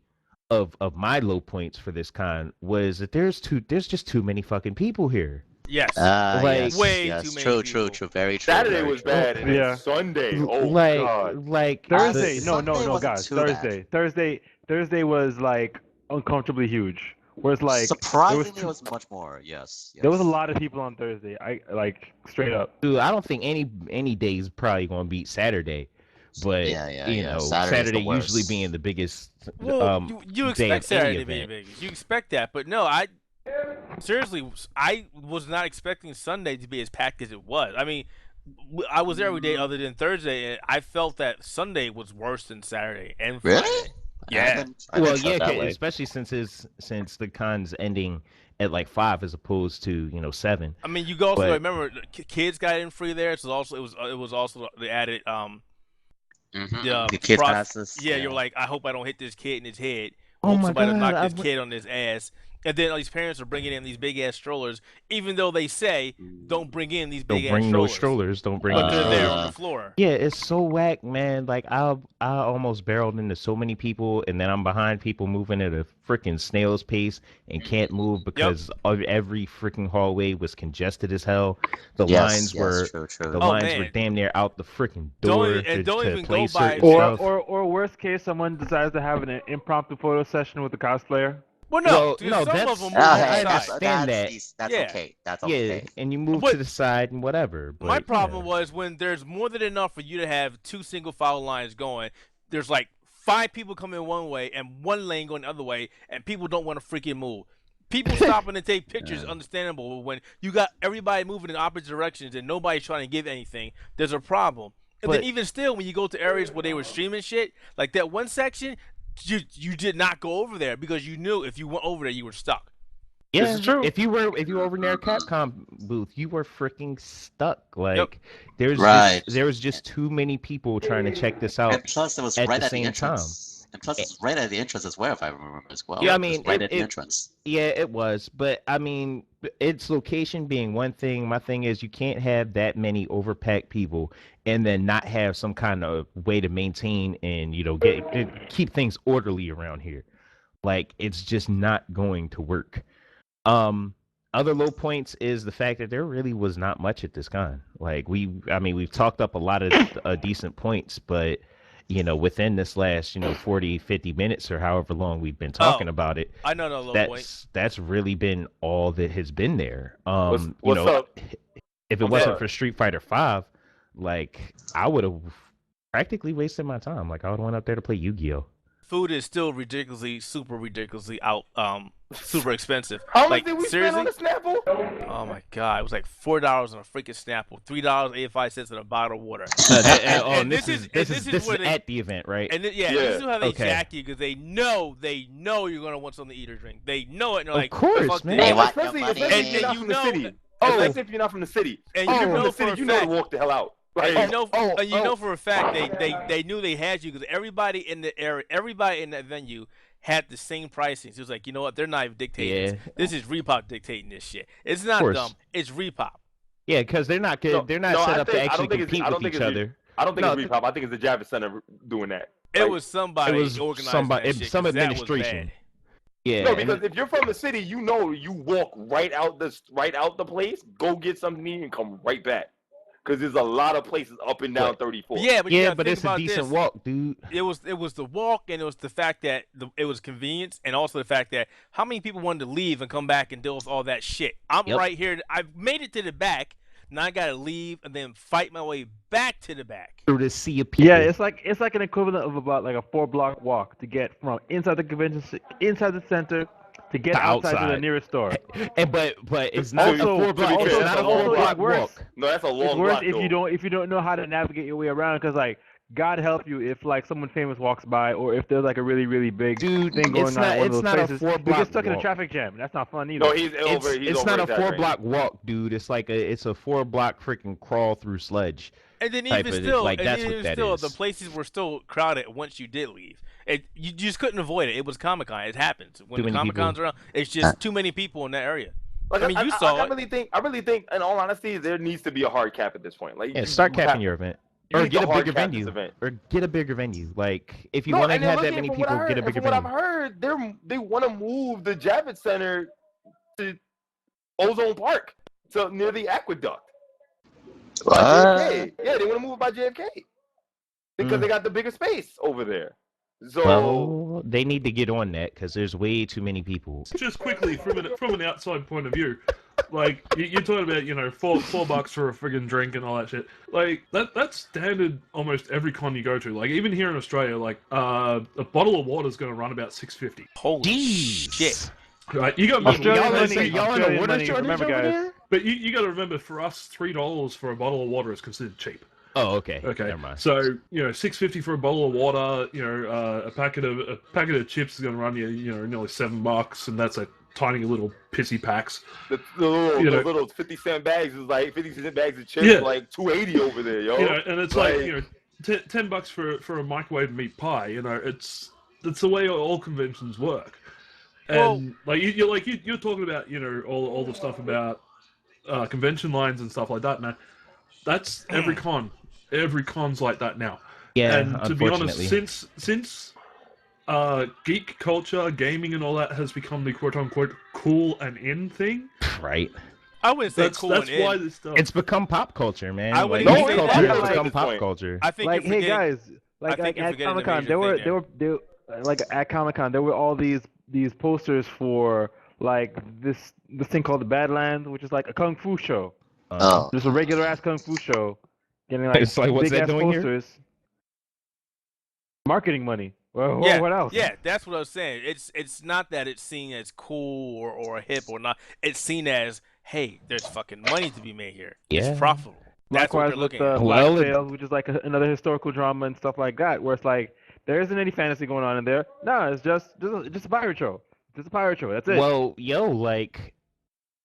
of my low points for this con was that there's just too many fucking people here. Yes. Yes, way yes. too many True, people. true, very true. Saturday very was true. bad, and then Sunday, oh god. Like Thursday, Sunday no, guys. wasn't too bad. Thursday was like uncomfortably huge. Whereas like surprisingly, it was much more. Yes, yes. There was a lot of people on Thursday. I like straight up. Dude, I don't think any day is probably gonna beat Saturday. But you know, Saturday usually being the biggest. Well, you expect Saturday to be the event. biggest. You expect that, but no, seriously, I was not expecting Sunday to be as packed as it was. I mean, I was there every day other than Thursday, and I felt that Sunday was worse than Saturday and Friday. Really? Yeah. Well, yeah, especially since the con's ending at like 5 as opposed to 7. I mean, you go also remember kids got in free there, so it was also the added the kid passes. Yeah, you're like, I hope I don't hit this kid in his head. Oh my somebody God, knock this kid on his ass. And then all these parents are bringing in these big ass strollers, even though they say don't bring in these big ass strollers. Don't bring no strollers. Don't bring. But they're there on the floor. Yeah, it's so whack, man. Like I almost barreled into so many people, and then I'm behind people moving at a freaking snail's pace and can't move because every freaking hallway was congested as hell. The lines were damn near out the freaking door don't even play go by stuff. Or worst case, someone decides to have an impromptu photo session with the cosplayer. Well, no, no, some that's, of them I understand that's okay. That's okay. Yeah, and you move to the side and whatever. But, my problem was when there's more than enough for you to have 2 single file lines going, there's like 5 people coming one way and 1 lane going the other way, and people don't want to freaking move. People stopping to take pictures is understandable, but when you got everybody moving in opposite directions and nobody's trying to give anything, there's a problem. And then even still, when you go to areas where they were streaming shit, like that one section, you did not go over there because you knew if you went over there you were stuck. Yeah, this is true. If you were over near a Capcom booth, you were freaking stuck. Like there was just too many people trying to check this out. And plus, it was right at the entrance. And plus, it's right at the entrance as well, if I remember as well. Yeah, I mean, right at the entrance. Yeah, it was. But I mean, its location being one thing. My thing is, you can't have that many overpacked people and then not have some kind of way to maintain and keep things orderly around here. Like it's just not going to work. Other low points is the fact that there really was not much at this con. Like we've talked up a lot of decent points, but within this last 40, 50 minutes or however long we've been talking about it, I know low point. That's really been all that has been there. What's up? If it wasn't for Street Fighter 5, like I would have practically wasted my time. Like I would have went up there to play Yu-Gi-Oh. Food is still super ridiculously out super expensive. How like much did we seriously? spend on a Snapple? Oh my god, it was like $4 on a freaking Snapple, $3.85 on a bottle of water. And this this is is where they, at the event, right? and Yeah. this is how they Okay. jack you because they know you're gonna want something to eat or drink. They know it. And they're Of like, course, fuck man. this. They want Especially, your money. especially if And you're not you from the know- city. Oh. Especially if you're not from the city. And If you you're from know the for a city, you know to fact- walk the hell out. Like, And you know for a fact they knew they had you because everybody in the area, everybody in that venue had the same pricing. So it was like, you know what? They're not even dictating this. Yeah. This is Repop dictating this shit. It's not course. dumb. It's Repop. Yeah, because they're not No, they're not no, set I up to think- I actually don't think it's- compete I don't with think each it's other. I don't think No, it's Repop. I think it's the Javits Center doing that. It Like, was somebody it was organizing somebody- that shit, some 'cause that was administration. bad. Yeah. No, and because if you're from the city, you know you walk right out the place, go get something to eat, and come right back. Because there's a lot of places up and down 34. Yeah, but you yeah, gotta but think it's a about decent this. walk, dude. It was the walk, and it was the fact that it was convenience, and also the fact that how many people wanted to leave and come back and deal with all that shit. I'm Yep. right here. I've made it to the back. Now I gotta leave and then fight my way back to the back. Through the sea of people. Yeah, it's like an equivalent of about like a 4-block walk to get from inside the inside the center to get To outside to the outside. nearest store. And but it's not Also- a 4-block. also- It's not a also 4-block it's worse. walk. No, that's a long It's worse block, if though. you don't know how to navigate your way around, because like God help you if like someone famous walks by, or if there's like a really big Dude, thing going it's on not- in one it's of those not a places. 4-block You get stuck in a walk. traffic jam, and that's not fun either. No, he's over. He's It's over not a exaggerating. 4-block walk, dude. It's like it's a 4-block freaking crawl through sludge. And then Type even of- still, like, and that's even what that still, is. the places were still crowded once you did leave. You just couldn't avoid it. It was Comic Con. It happens when Too the many Comic Cons people. around. It's just too many people in that area. Like, I mean, you saw I it. really think, in all honesty, there needs to be a hard cap at this point. Like, Yeah, you- start you have- capping your event. you Or need get to a hard bigger cap this venue. event. Or get a bigger venue. Like, if you No, want to and they're have that looking- many from what people, I get a heard- bigger from what venue. I've heard, they want to move the Javits Center to Ozone Park, so near the aqueduct. By JFK. Yeah, they want to move it by JFK because they got the bigger space over there. So Well, they need to get on that because there's way too many people. Just quickly from an outside point of view, like you're talking about, you know, $4 for a friggin' drink and all that shit. Like that's standard almost every con you go to. Like even here in Australia, like a bottle of water is going to run about $6.50. Holy Jeez. shit! Right? You got to Australian Y'all remember, money- y'all in a Australian water money, shortage remember, over guys. there? but you got to remember, for us, $3 for a bottle of water is considered cheap. Oh, okay. Okay, Never mind. so you know, $6.50 for a bottle of water. You know, a packet of chips is going to run you, you know, nearly $7, and that's a tiny little pissy packs. the little, You know- the little 50-cent bags is like 50-cent bags of chips, Yeah. like $2.80 over there, yo. You know, and it's like, Like- you know, $10 for a microwave meat pie. You know, it's the way all conventions work. And like you're talking about, you know, all the stuff about convention lines and stuff like that. Now, that's every con. Every con's like that now. Yeah, And to be honest, unfortunately. since geek culture, gaming, and all that has become the quote unquote cool and in thing, Right. I wouldn't say that's cool that's and why in. this stuff. It's become pop culture, man. I Like, wouldn't geek even say culture that has at become this pop point. culture. I think Like, you're hey forgetting- guys, like think you're at forgetting the Comic Con, major there were thing there were like at Comic Con there were all these posters for like this thing called the Badlands, which is like a kung fu show. Oh. Just a regular ass kung fu show, getting like It's like, what's big that ass doing here? posters. Marketing money. Well, Yeah, what else? Yeah, that's what I was saying. It's not that it's seen as cool or hip or not. It's seen as, hey, there's fucking money to be made here. Yeah. It's profitable. That's what Likewise they're with looking at. Black Well, Sails, which is like another historical drama and stuff like that, where it's like there isn't any fantasy going on in there. No, it's just a pirate show. Just a pirate show. That's it. Well, yo, like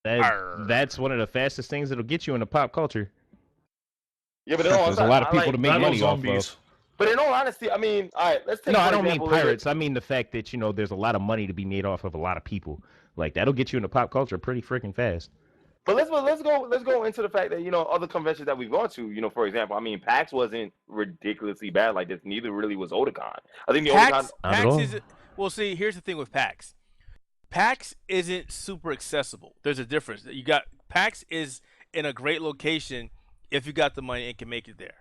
Arr. that's one of the fastest things that'll get you into pop culture. Yeah, but in all There's a honesty, lot of I people like- to make Battle money off zombies. of. But in all honesty, I mean, all right, let's take. No, for I don't mean example, pirates. I mean the fact that, you know, there's a lot of money to be made off of a lot of people. Like that'll get you into pop culture pretty freaking fast. But let's go into the fact that, you know, other conventions that we've gone to, you know, for example, I mean, PAX wasn't ridiculously bad like this. Neither really was Otakon. I think the Otakon. PAX, Not at PAX all. is well. See, here's the thing with PAX. PAX isn't super accessible. There's a difference. You got PAX is in a great location if you got the money and can make it there.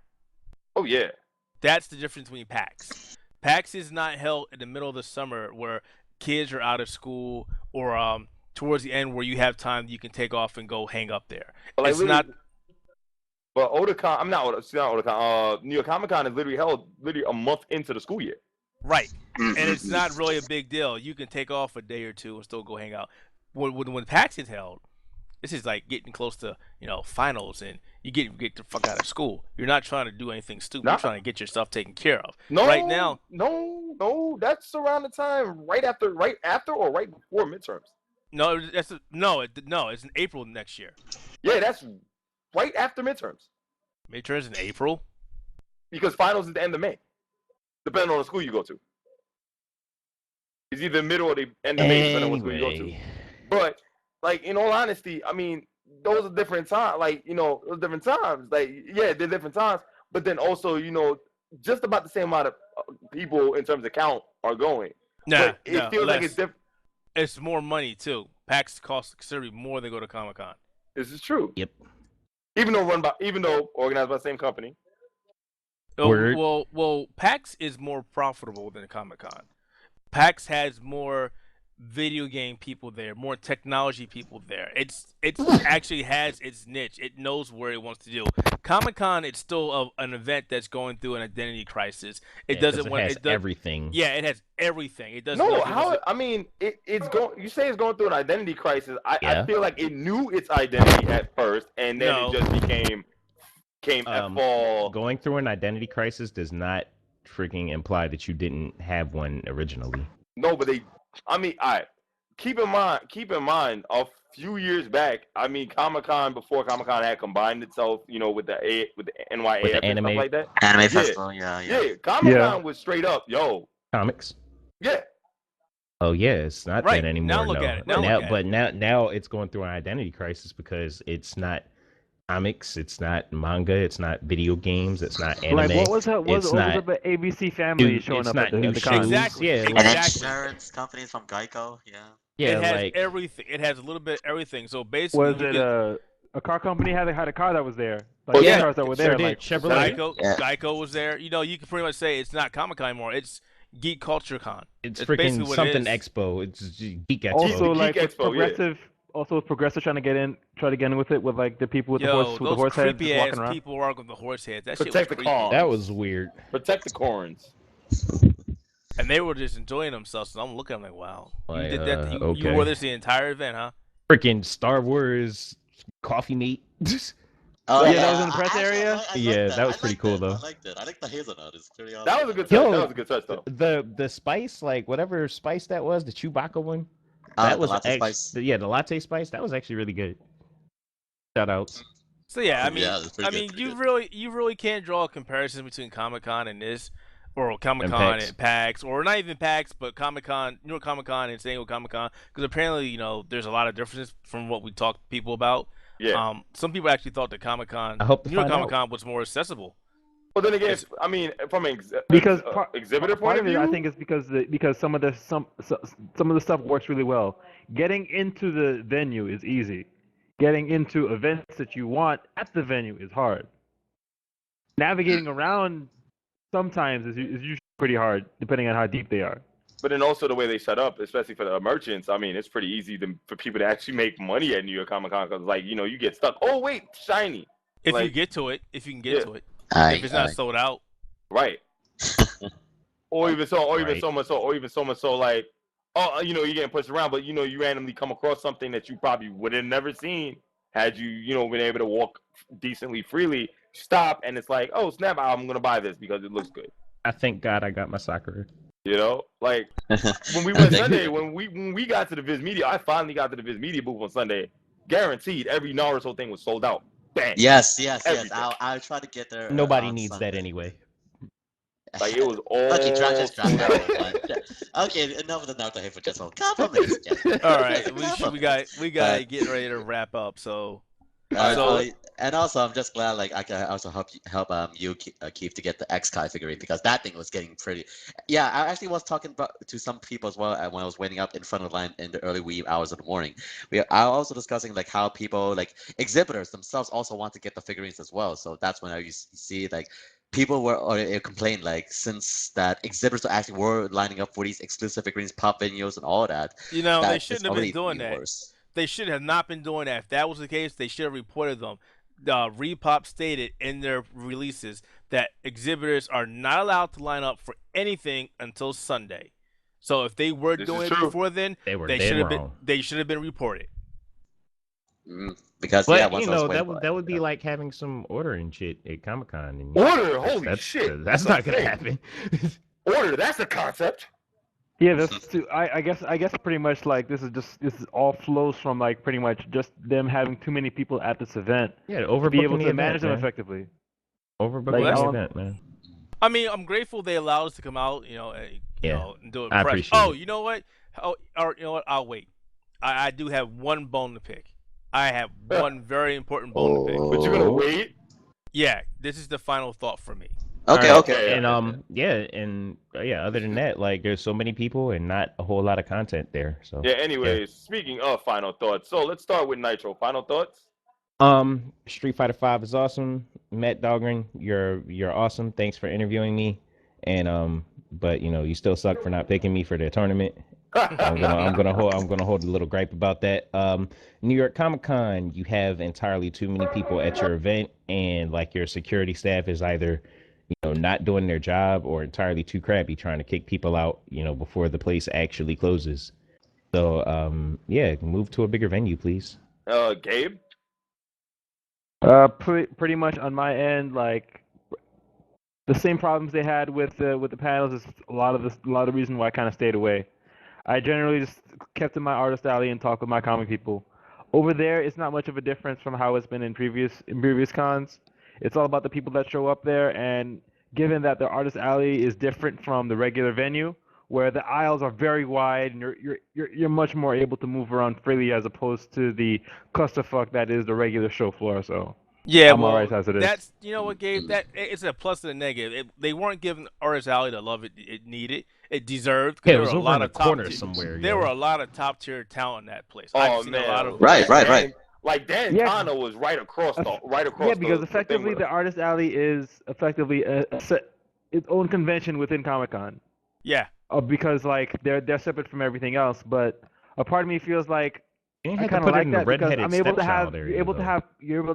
Oh yeah. That's the difference between PAX. PAX is not held in the middle of the summer where kids are out of school or towards the end where you have time you can take off and go hang up there. But like, It's not. But Otakon, it's not Otakon. New York Comic Con is literally held a month into the school year. Right. And it's not really a big deal. You can take off a day or two and still go hang out. When PAX is held, this is like getting close to finals, and you get the fuck out of school. You're not trying to do anything stupid. You're trying to get yourself taken care of. No, right now, no, that's around the time right after, or right before midterms. No, it's in April next year. Yeah, that's right after midterms. Midterms in April? Because finals is the end of May, depending on the school you go to. It's either middle or the end of May, depending on what school you go to. But, like, in all honesty, I mean, those are different times. Like, those different times. Like, yeah, they're different times. But then also, just about the same amount of people in terms of count are going. Nah, but it feels like it's different. It's more money too. PAX costs considerably more than go to Comic-Con. This is true. Yep. Even though organized by the same company. Word. Well, PAX is more profitable than Comic-Con. PAX has more video game people there, more technology people there. It actually has its niche. It knows where it wants to do. Comic-Con, it's still an event that's going through an identity crisis. It has everything. Yeah, it has everything. It does. No, it's going. You say it's going through an identity crisis. I feel like it knew its identity at first, and then it just became fall. Going through an identity crisis does not freaking imply that you didn't have one originally. No, but all right. Keep in mind, a few years back, Comic-Con, before Comic-Con had combined itself, with the NYAF and stuff like that. Anime festival, yeah. Yeah, Comic-Con was straight up, comics. Yeah. Oh yeah, it's not that anymore. Now look at it. Now it's going through an identity crisis because it's not comics, it's not manga, it's not video games, it's not anime. Like what was that? What was the ABC Family showing up at the con? Exactly. Yeah, and insurance companies from Geico, Yeah, it has everything. It has a little bit of everything. So basically, was it a car company had a car that was there? Like cars that were there, like Chevrolet. Geico was there. You can pretty much say it's not Comic-Con anymore. It's Geek Culture Con. It's freaking something expo. It's Geek Expo. Also, like Geek Expo, Progressive. Also, Progressive trying to get in with it with like the people with the horse heads creepy walking ass around. people walking with the horse heads. That Protect shit was the creepy. corns. That was weird. Protect the corns. And they were just enjoying themselves. So I'm looking. I'm like, wow, you did that. Okay. You wore this the entire event, huh? Freaking Star Wars coffee meat. Oh yeah, that was in the press area. That was pretty cool though. I liked it. I like the hazelnut. It's pretty awesome. That was a good touch. That was a good touch though. The spice, like whatever spice that was, the Chewbacca one. That was spice. Yeah, the latte spice. That was actually really good. Shout outs. So yeah, good. you really can't draw a comparison between Comic-Con and this, or Comic-Con and PAX, or not even PAX, but Comic-Con, New York Comic-Con and San Diego Comic-Con, because apparently there's a lot of differences from what we talked to people about. Yeah. Some people actually thought that Comic-Con, New York Comic-Con was more accessible. Well, then again, from an exhibitor point of view, I think it's because some of the stuff works really well. Getting into the venue is easy. Getting into events that you want at the venue is hard. Navigating around sometimes is usually pretty hard, depending on how deep they are. But then also the way they set up, especially for the merchants, it's pretty easy for people to actually make money at New York Comic Con because, you get stuck. Oh wait, shiny. If you get to it, if it's not sold out, right? or even so much so, like, you're getting pushed around, but you randomly come across something that you probably would have never seen had you been able to walk decently freely. Stop, and it's like, oh snap, I'm gonna buy this because it looks good. I thank God I got my Sakura. Like when we went Sunday, when we got to the Viz Media, I finally got to the Viz Media booth on Sunday. Guaranteed, every Naruto thing was sold out. Bang. Yes. I'll try to get there. Nobody needs Sunday. that anyway. Like it was all. Okay, just drop that. Okay, enough of the Naruto hate for just one. Compliments. All right, we got getting ready to wrap up. So. And also, I'm just glad I can also help you Keith to get the X-Kai figurine because that thing was getting pretty. Yeah, I actually was talking to some people as well when I was waiting up in front of the line in the early wee hours of the morning. I was also discussing how people exhibitors themselves also want to get the figurines as well. So that's when I see people were complaining since that exhibitors actually were lining up for these exclusive figurines, pop videos, and all that. They shouldn't have been doing that. Worse. They should have not been doing that. If that was the case, they should have reported them. Repop stated in their releases that exhibitors are not allowed to line up for anything until Sunday. So if they were doing it before then, they should have been reported. Because but once that would be like having some order and shit at Comic-Con. Order, holy shit! That's not gonna happen. Order, that's the concept. Yeah, I guess pretty much like this is all flows from like pretty much just them having too many people at this event. Yeah, overbooking to be able to the manage event, them man. effectively. Overbooking the event, man. I mean, I'm grateful they allowed us to come out, you know, and do it fresh. Appreciate it. You know what? Or you know what? I'll wait. I do have one bone to pick. I have one very important bone to pick. But you're gonna wait? Yeah, this is the final thought for me. Okay. And other than that, like there's so many people and not a whole lot of content there. So anyways, speaking of final thoughts, so let's start with Nitro. Final thoughts? Street Fighter 5 is awesome. Matt Dahlgren, you're awesome. Thanks for interviewing me. And but you still suck for not picking me for the tournament. I'm gonna hold a little gripe about that. New York Comic Con, you have entirely too many people at your event, and like your security staff is either not doing their job or entirely too crappy trying to kick people out before the place actually closes. So move to a bigger venue, please. Gabe? Pretty much on my end, like the same problems they had with the panels is a lot of the reason why I kind of stayed away. I generally just kept in my artist alley and talked with my comic people. Over there, it's not much of a difference from how it's been in previous cons. It's all about the people that show up there, and given that the artist alley is different from the regular venue, where the aisles are very wide and you're much more able to move around freely as opposed to the clusterfuck that is the regular show floor. So yeah, I'm alright as it is. That's what, Gabe. That it's a plus and a negative. They weren't giving artist alley the love it needed. It deserved. Yeah, it was over in the corner somewhere. There were a lot of top tier talent in that place. Oh, I've seen a lot of right. Like Dan Tano was right across. Yeah, because effectively the artist alley is effectively its own convention within Comic-Con. Yeah. Because like they're separate from everything else, but a part of me feels like I kind of like that because I'm able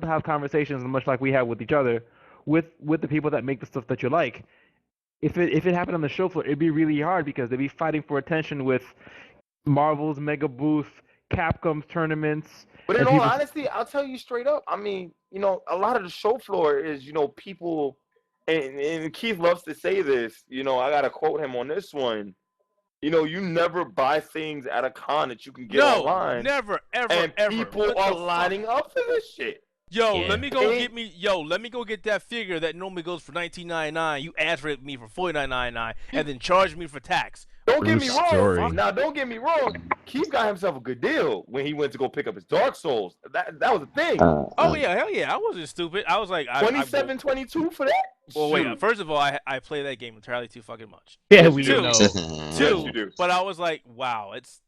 to have conversations much like we have with each other, with the people that make the stuff that you like. If it happened on the show floor, it'd be really hard because they'd be fighting for attention with Marvel's mega booth, Capcom's tournaments. But in all honesty, I'll tell you straight up. I mean, a lot of the show floor is, people, and Keith loves to say this. I gotta quote him on this one. You never buy things at a con that you can get online. Never, ever, and ever. People are lining up for this shit. Let me go get that figure that normally goes for $19.99. You asked for me for $49.99 and then charge me for tax. Don't get me wrong. Now, don't get me wrong. Keith got himself a good deal when he went to go pick up his Dark Souls. That was a thing. Oh yeah, hell yeah! I wasn't stupid. I was like, $27.22 for that. Well, wait. First of all, I play that game entirely too fucking much. Yeah, we know. Two. But I was like, wow, it's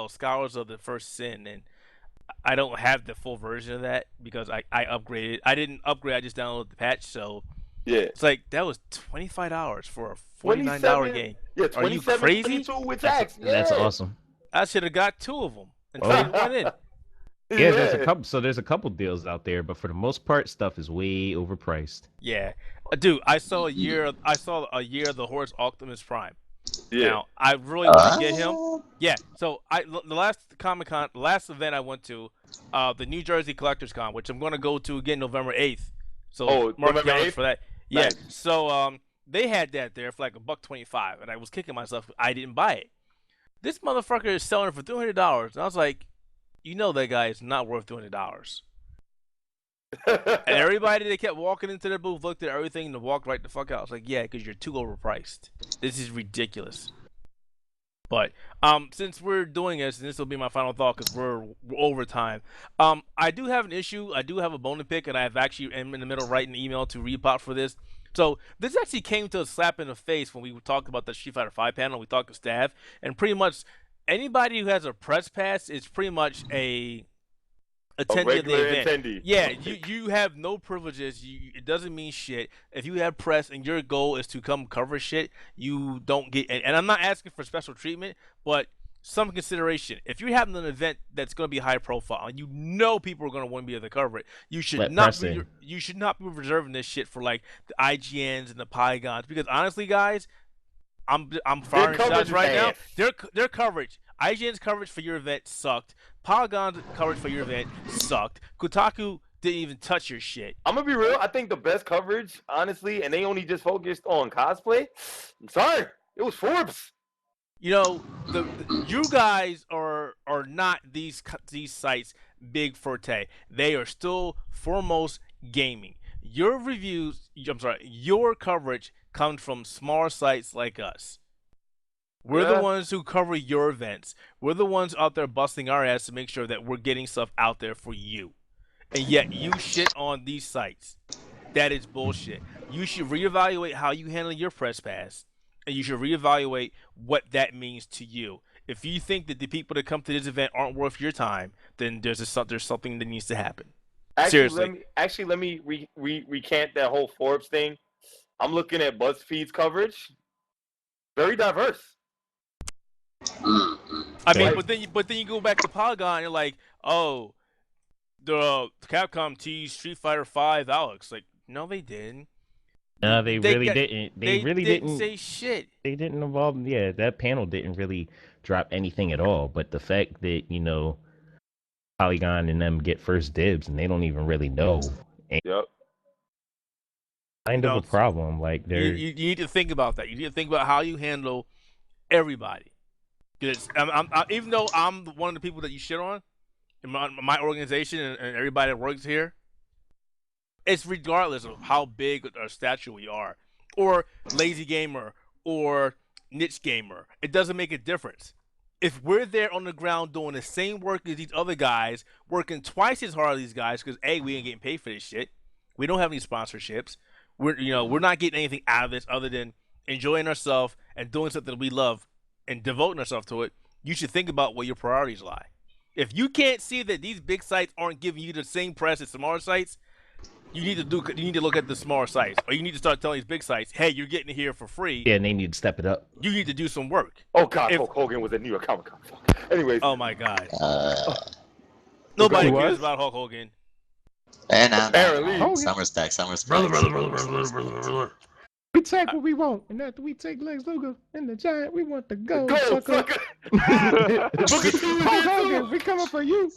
Scholars of the First Sin, and I don't have the full version of that because I upgraded. I didn't upgrade. I just downloaded the patch. So yeah, it's like that was $25 for a $49 game. Yeah, are you crazy? With tax. That's awesome. I should have got 2 of them and traded one in. Yeah, there's a couple. So there's a couple deals out there, but for the most part, stuff is way overpriced. Yeah, dude, I saw a year of the Horse Optimus Prime. Yeah. Now I really want to get him. Yeah. So the last Comic-Con, the last event I went to, the New Jersey Collectors Con, which I'm going to go to again November 8th. So mark November 8th for that. Yeah. Nice. So they had that there for like $125, and I was kicking myself. I didn't buy it. This motherfucker is selling it for $300, and I was like, that guy is not worth $200. And everybody that kept walking into their booth looked at everything and walked right the fuck out. I was like, yeah, because you're too overpriced. This is ridiculous. But since we're doing this, and this will be my final thought because we're over time, I do have an issue. I do have a bone to pick, and I've actually am in the middle of writing an email to Repop for this. So this actually came to a slap in the face when we talked about the Street Fighter 5 panel. We talked to staff, and pretty much anybody who has a press pass is pretty much a attendee of the event. Attendee. Yeah, you have no privileges. It doesn't mean shit. If you have press and your goal is to come cover shit, you don't get. And I'm not asking for special treatment, but some consideration. If you're having an event that's going to be high profile and you know people are going to want to be able to cover it, you should not be reserving this shit for like the IGNs and the Polygons, because honestly, guys, I'm firing shots right now. Their coverage, IGN's coverage for your event sucked. Polygon's coverage for your event sucked. Kotaku didn't even touch your shit. I'm gonna be real. I think the best coverage, honestly, and they only just focused on cosplay. I'm sorry, it was Forbes. You know, you guys are not these sites' big forte. They are still foremost gaming. Your your coverage comes from smaller sites like us. We're the ones who cover your events. We're the ones out there busting our ass to make sure that we're getting stuff out there for you. And yet you shit on these sites. That is bullshit. You should reevaluate how you handle your press pass. And you should reevaluate what that means to you. If you think that the people that come to this event aren't worth your time, then there's something that needs to happen. Seriously. Let me recant that whole Forbes thing. I'm looking at BuzzFeed's coverage. Very diverse. I mean, but then you go back to Polygon and you're like, oh, the Capcom teased Street Fighter V Alex. Like, no, they didn't. No, they really didn't. They really didn't say shit. They didn't involve. Yeah, that panel didn't really drop anything at all. But the fact that Polygon and them get first dibs and they don't even really know. Yep. Kind of a problem. Like you need to think about that. You need to think about how you handle everybody. Because even though I'm one of the people that you shit on in my organization and everybody that works here, it's regardless of how big or stature we are, or lazy gamer, or niche gamer. It doesn't make a difference. If we're there on the ground doing the same work as these other guys, working twice as hard as these guys, because A, we ain't getting paid for this shit. We don't have any sponsorships. We're not getting anything out of this other than enjoying ourselves and doing something that we love and devoting ourselves to it. You should think about where your priorities lie. If you can't see that these big sites aren't giving you the same press as smaller sites, you need to look at the smaller sites, or you need to start telling these big sites, "Hey, you're getting it here for free." Yeah, and they need to step it up. You need to do some work. Oh God, Hulk Hogan was at New York Comic Con. Anyways. Oh my God. Nobody cares about Hulk Hogan. And apparently, some respect. Brother. We take what we want, and after we take Lex Luger and the Giant, we want the gold. Sucker. Hulk Hogan, we coming for you.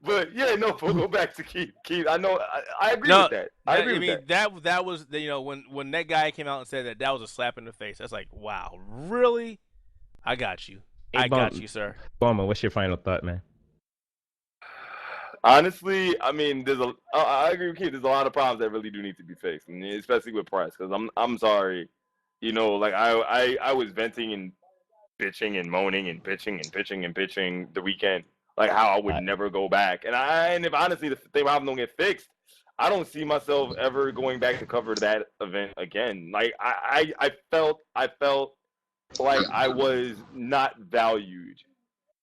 But yeah, no, we'll go back to Keith. I know, I agree with that. I mean, that was when that guy came out and said that was a slap in the face. That's like, wow, really? I got you. Hey, I got you, sir. Boma, what's your final thought, man? Honestly, I mean, I agree with Keith. There's a lot of problems that really do need to be fixed, and especially with price. Because I'm sorry, like I was venting and bitching and moaning and bitching the weekend. Like how I would never go back, and if honestly the problem don't get fixed, I don't see myself ever going back to cover that event again. Like I felt like I was not valued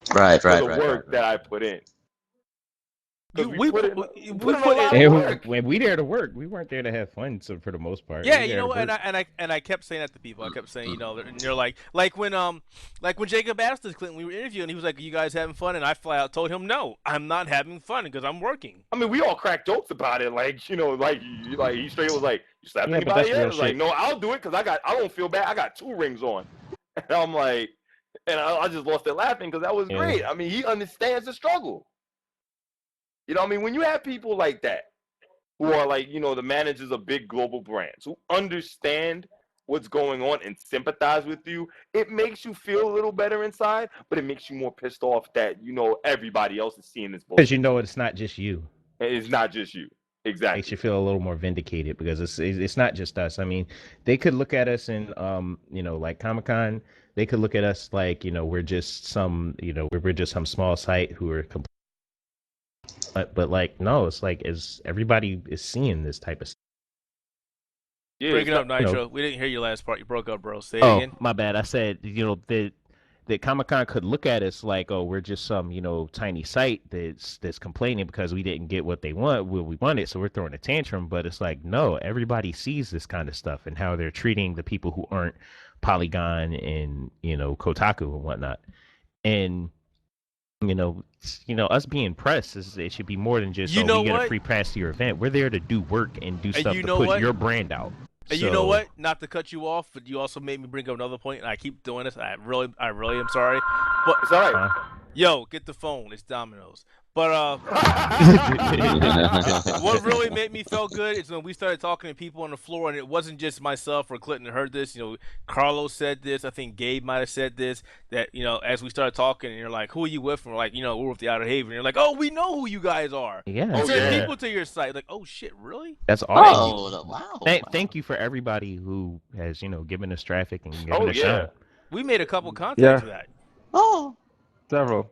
for the work that I put in. When we there to work, we weren't there to have fun. So for the most part, yeah, and I kept saying that to people. I kept saying, and they're like when Jacob asked us, Clinton, we were interviewing, he was like, "Are you guys having fun?" And I flat out told him, "No, I'm not having fun because I'm working." I mean, we all cracked jokes about it, like he straight was like, "You slapped anybody yet?" I was like, "No, I'll do it because I don't feel bad. I got 2 rings on," and I'm like, and I just lost it laughing because that was great. I mean, he understands the struggle. I mean, when you have people like that, who are like, the managers of big global brands, who understand what's going on and sympathize with you, it makes you feel a little better inside, but it makes you more pissed off that, everybody else is seeing this bullshit. Because it's not just you. It's not just you. Exactly. It makes you feel a little more vindicated because it's not just us. I mean, they could look at us in, like Comic-Con, they could look at us like, we're just some small site who are completely. But like, no, it's like everybody is seeing this type of stuff. Yeah, break it up, Nitro. We didn't hear your last part. You broke up, bro. Say it again. My bad. I said, that Comic-Con could look at us like, oh, we're just some, tiny site that's complaining because we didn't get what we wanted, so we're throwing a tantrum. But it's like, no, everybody sees this kind of stuff and how they're treating the people who aren't Polygon and, Kotaku and whatnot. And us being press it should be more than just You know we get what? a free pass to your event. We're there to do work and do stuff you to know put what? your brand out. And you know what? Not to cut you off, but you also made me bring up another point, and I keep doing this. I really am sorry, but It's all right. Yo, get the phone. It's Domino's. But what really made me feel good is when we started talking to people on the floor, and it wasn't just myself or Clinton heard this. Carlos said this. I think Gabe might have said this. That as we started talking, and you're like, "Who are you with?" And we're like, "We're with the Outerhaven." And you're like, "Oh, we know who you guys are." Yeah. Send people to your site. Like, oh shit, really? That's awesome. Oh, wow. Thank you for everybody who has given us traffic and given us show. We made a couple contacts for that. Oh. Several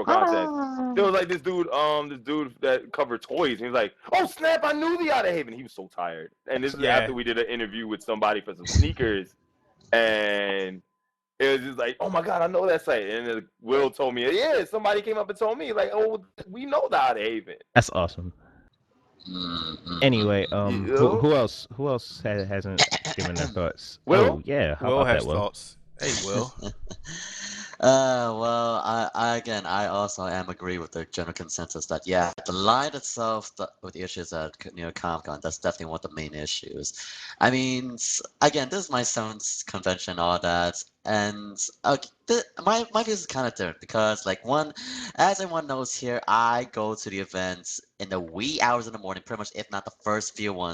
contacts. There was like this dude that covered toys. And he was like, "Oh snap! I knew the Outerhaven." He was so tired. And this is after we did an interview with somebody for some sneakers, and it was just like, "Oh my god, I know that site." And then Will told me, "Yeah, somebody came up and told me, like, oh, we know the Outerhaven." That's awesome. Anyway, who else hasn't given their thoughts? Will? Oh yeah, how Will about has that, Will? thoughts. Hey, Will. Well, I also am agree with the general consensus that the line itself with the issues at Comic-Con, that's definitely one of the main issues. I mean, again, this is my seventh convention, all that, and my view is kind of different because, like, as everyone knows here, I go to the events in the wee hours in the morning, pretty much, if not the first people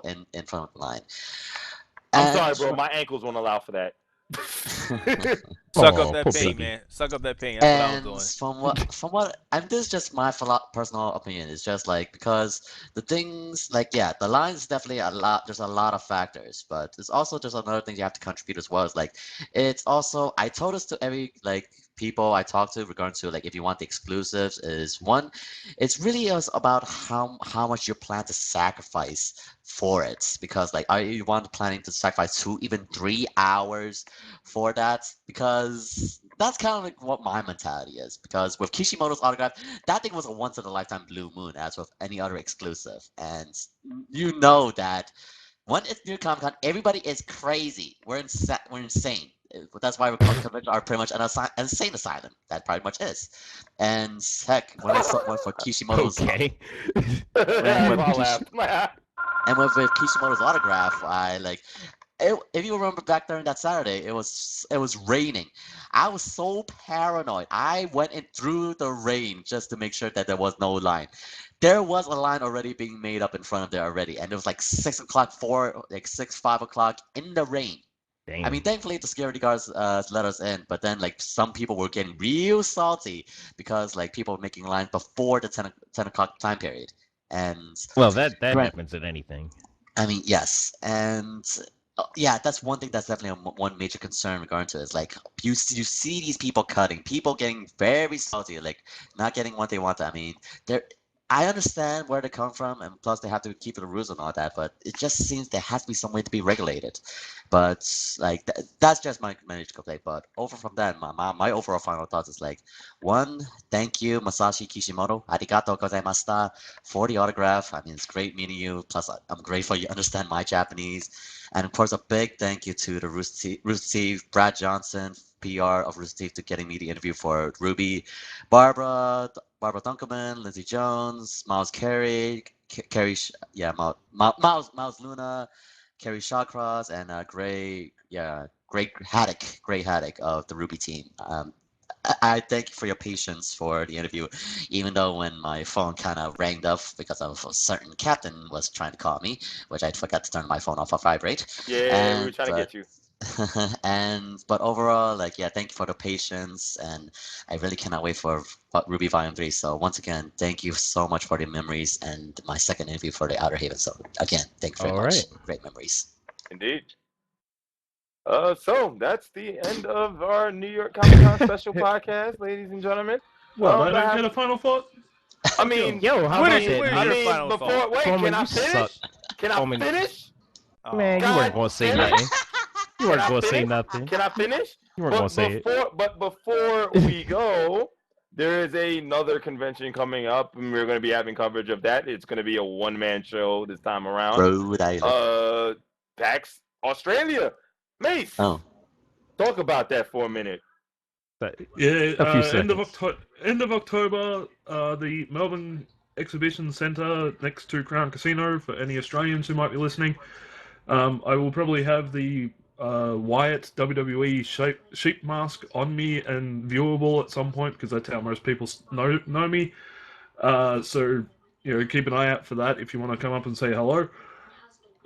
in front of the line. I'm sorry, bro. My ankles won't allow for that. Suck up that pain, man. Suck up that pain. That's what I was doing. From what, and this is just my personal opinion. It's just like, because the things, like, the line is definitely a lot. There's a lot of factors, but there's also just another thing you have to contribute as well. It's like, it's also, I told this to every people I talk to regarding to, like, if you want the exclusives, is one, it's really about how much you plan to sacrifice for it, because, like, are you planning to sacrifice 2, even 3 hours for that? Because that's kind of like what my mentality is, because with Kishimoto's autograph, that thing was a once in a lifetime blue moon, as with any other exclusive, and you know that when it's New Comic-Con, everybody is crazy. We're insane. That's why we're conventions are pretty much an insane asylum. That pretty much is. And heck, when I saw one for Kishimoto's, okay. And with Kishimoto's autograph, if you remember back during that Saturday, it was raining. I was so paranoid. I went in through the rain just to make sure that there was no line. There was a line already being made up in front of there already, and it was like 6 o'clock, 5 o'clock in the rain. Damn. I mean, thankfully the security guards let us in, but then, like, some people were getting real salty because, like, people were making lines before the 10 o'clock time period. And well, that happens at anything. I mean, yes, and that's one thing that's definitely one major concern regarding to it. Is like, you see these people cutting, people getting very salty, like not getting what they want. I mean, I understand where they come from, and plus they have to keep the rules and all that, but it just seems there has to be some way to be regulated. But, like, that's just my managed complaint. But over from that, my overall final thoughts is, like, one, thank you, Masashi Kishimoto, arigatou gozaimashita, for the autograph. I mean, it's great meeting you. Plus, I'm grateful you understand my Japanese. And of course, a big thank you to the Rooster Teeth, Brad Johnson, PR of Rooster Teeth, to getting me the interview for Ruby, Barbara Dunkelman, Lindsay Jones, Miles Carey, Miles Luna, Kerry Shawcross, and Gray Haddock of the Ruby team. I thank you for your patience for the interview, even though when my phone kind of rang up because of a certain captain was trying to call me, which I forgot to turn my phone off vibrate. Yeah, we were trying to get you. But overall, like, thank you for the patience, and I really cannot wait for Ruby Volume 3. So once again, thank you so much for the memories and my second interview for the Outerhaven. So again, thank you very much. Right. Great memories. Indeed. So that's the end of our New York Comic-Con special podcast, ladies and gentlemen. Well, I don't get a final thought. I mean, yo, how about that? Where's your final thought? Wait, Coleman, can I finish? Can I finish? Man, you weren't gonna say nothing. You weren't gonna say nothing. Can I finish? You weren't gonna say it. But before we go, there is another convention coming up, and we're going to be having coverage of that. It's going to be a one-man show this time around. Rhode Island. PAX Australia. Mace. Oh. Talk about that for a minute. Yeah, A few end of October, the Melbourne Exhibition Centre next to Crown Casino, for any Australians who might be listening. I will probably have the Wyatt WWE sheep mask on me and viewable at some point, because that's how most people know me. So, keep an eye out for that if you want to come up and say hello.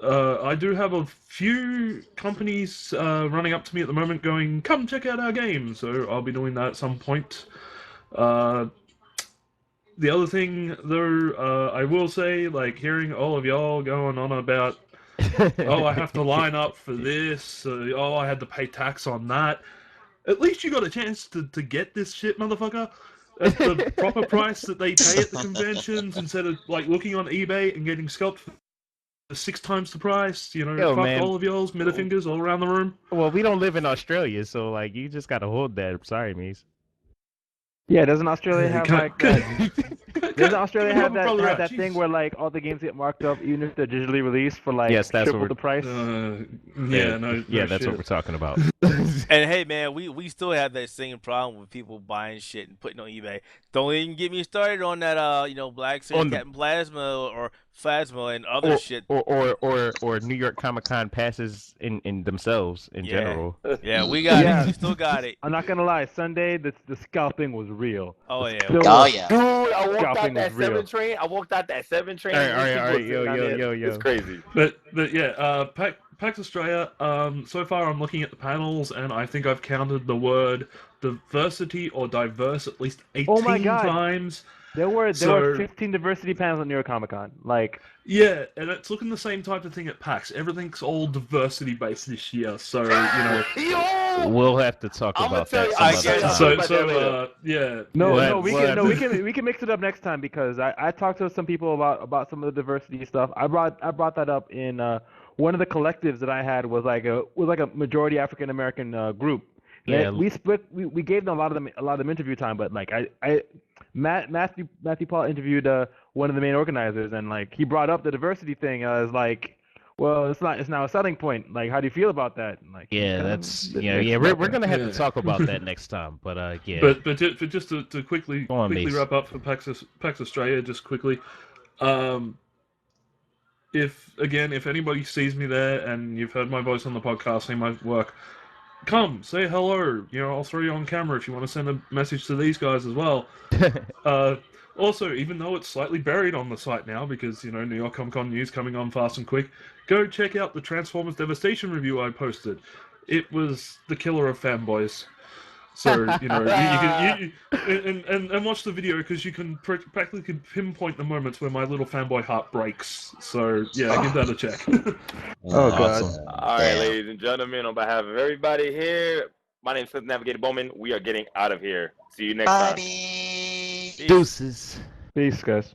I do have a few companies running up to me at the moment going, come check out our game. So I'll be doing that at some point. The other thing, though, I will say, like, hearing all of y'all going on about, oh, I have to line up for this, oh, I had to pay tax on that. At least you got a chance to get this shit, motherfucker, at the proper price that they pay at the conventions, instead of, like, looking on eBay and getting scalped for 6 times the price. Yo, fuck man. all of y'all's middle fingers all around the room. Well, we don't live in Australia, so like you just gotta hold that. Sorry, Mies. Yeah, doesn't Australia have like doesn't Australia have that thing where like all the games get marked up even if they're digitally released for like triple the price? That's what we're talking about. And hey, man, we still have that same problem with people buying shit and putting on eBay. Don't even get me started on that Black Series Captain Plasma or Phasma and other shit. Or New York Comic Con passes in themselves in general. Yeah, we got it. We still got it. I'm not gonna lie, Sunday the scalping was real. Oh yeah. Oh yeah. Dude, I walked out that 7 train. All right, yo. It's crazy. But yeah, PAX Australia. So far I'm looking at the panels, and I think I've counted the word diversity or diverse at least 18 times. There were 15 diversity panels at New York Comic Con. Like, yeah, and it's looking the same type of thing at PAX. Everything's all diversity based this year, so we'll have to talk about that some other time. We can mix it up next time, because I talked to some people about some of the diversity stuff. I brought that up in one of the collectives that I had was like a majority African American group. Yeah, we gave them a lot of them interview time, but like Matthew Paul interviewed one of the main organizers, and like he brought up the diversity thing. I was like, well, it's now a selling point. Like, how do you feel about that? And like, we're gonna have to talk about that next time. But But just to quickly wrap up for PAX Australia, just quickly, if anybody sees me there and you've heard my voice on the podcast, seen my work, come say hello. I'll throw you on camera if you want to send a message to these guys as well. Also, even though it's slightly buried on the site now because New York Comic Con news coming on fast and quick, go check out the Transformers Devastation review I posted. It was the killer of fanboys. So you can and watch the video, because you can practically pinpoint the moments where my little fanboy heart breaks. So yeah, give that a check. Oh god! Awesome. All right, ladies and gentlemen, on behalf of everybody here, my name is Fifth Navigator Bowman. We are getting out of here. See you next time. Deuces. Peace, guys.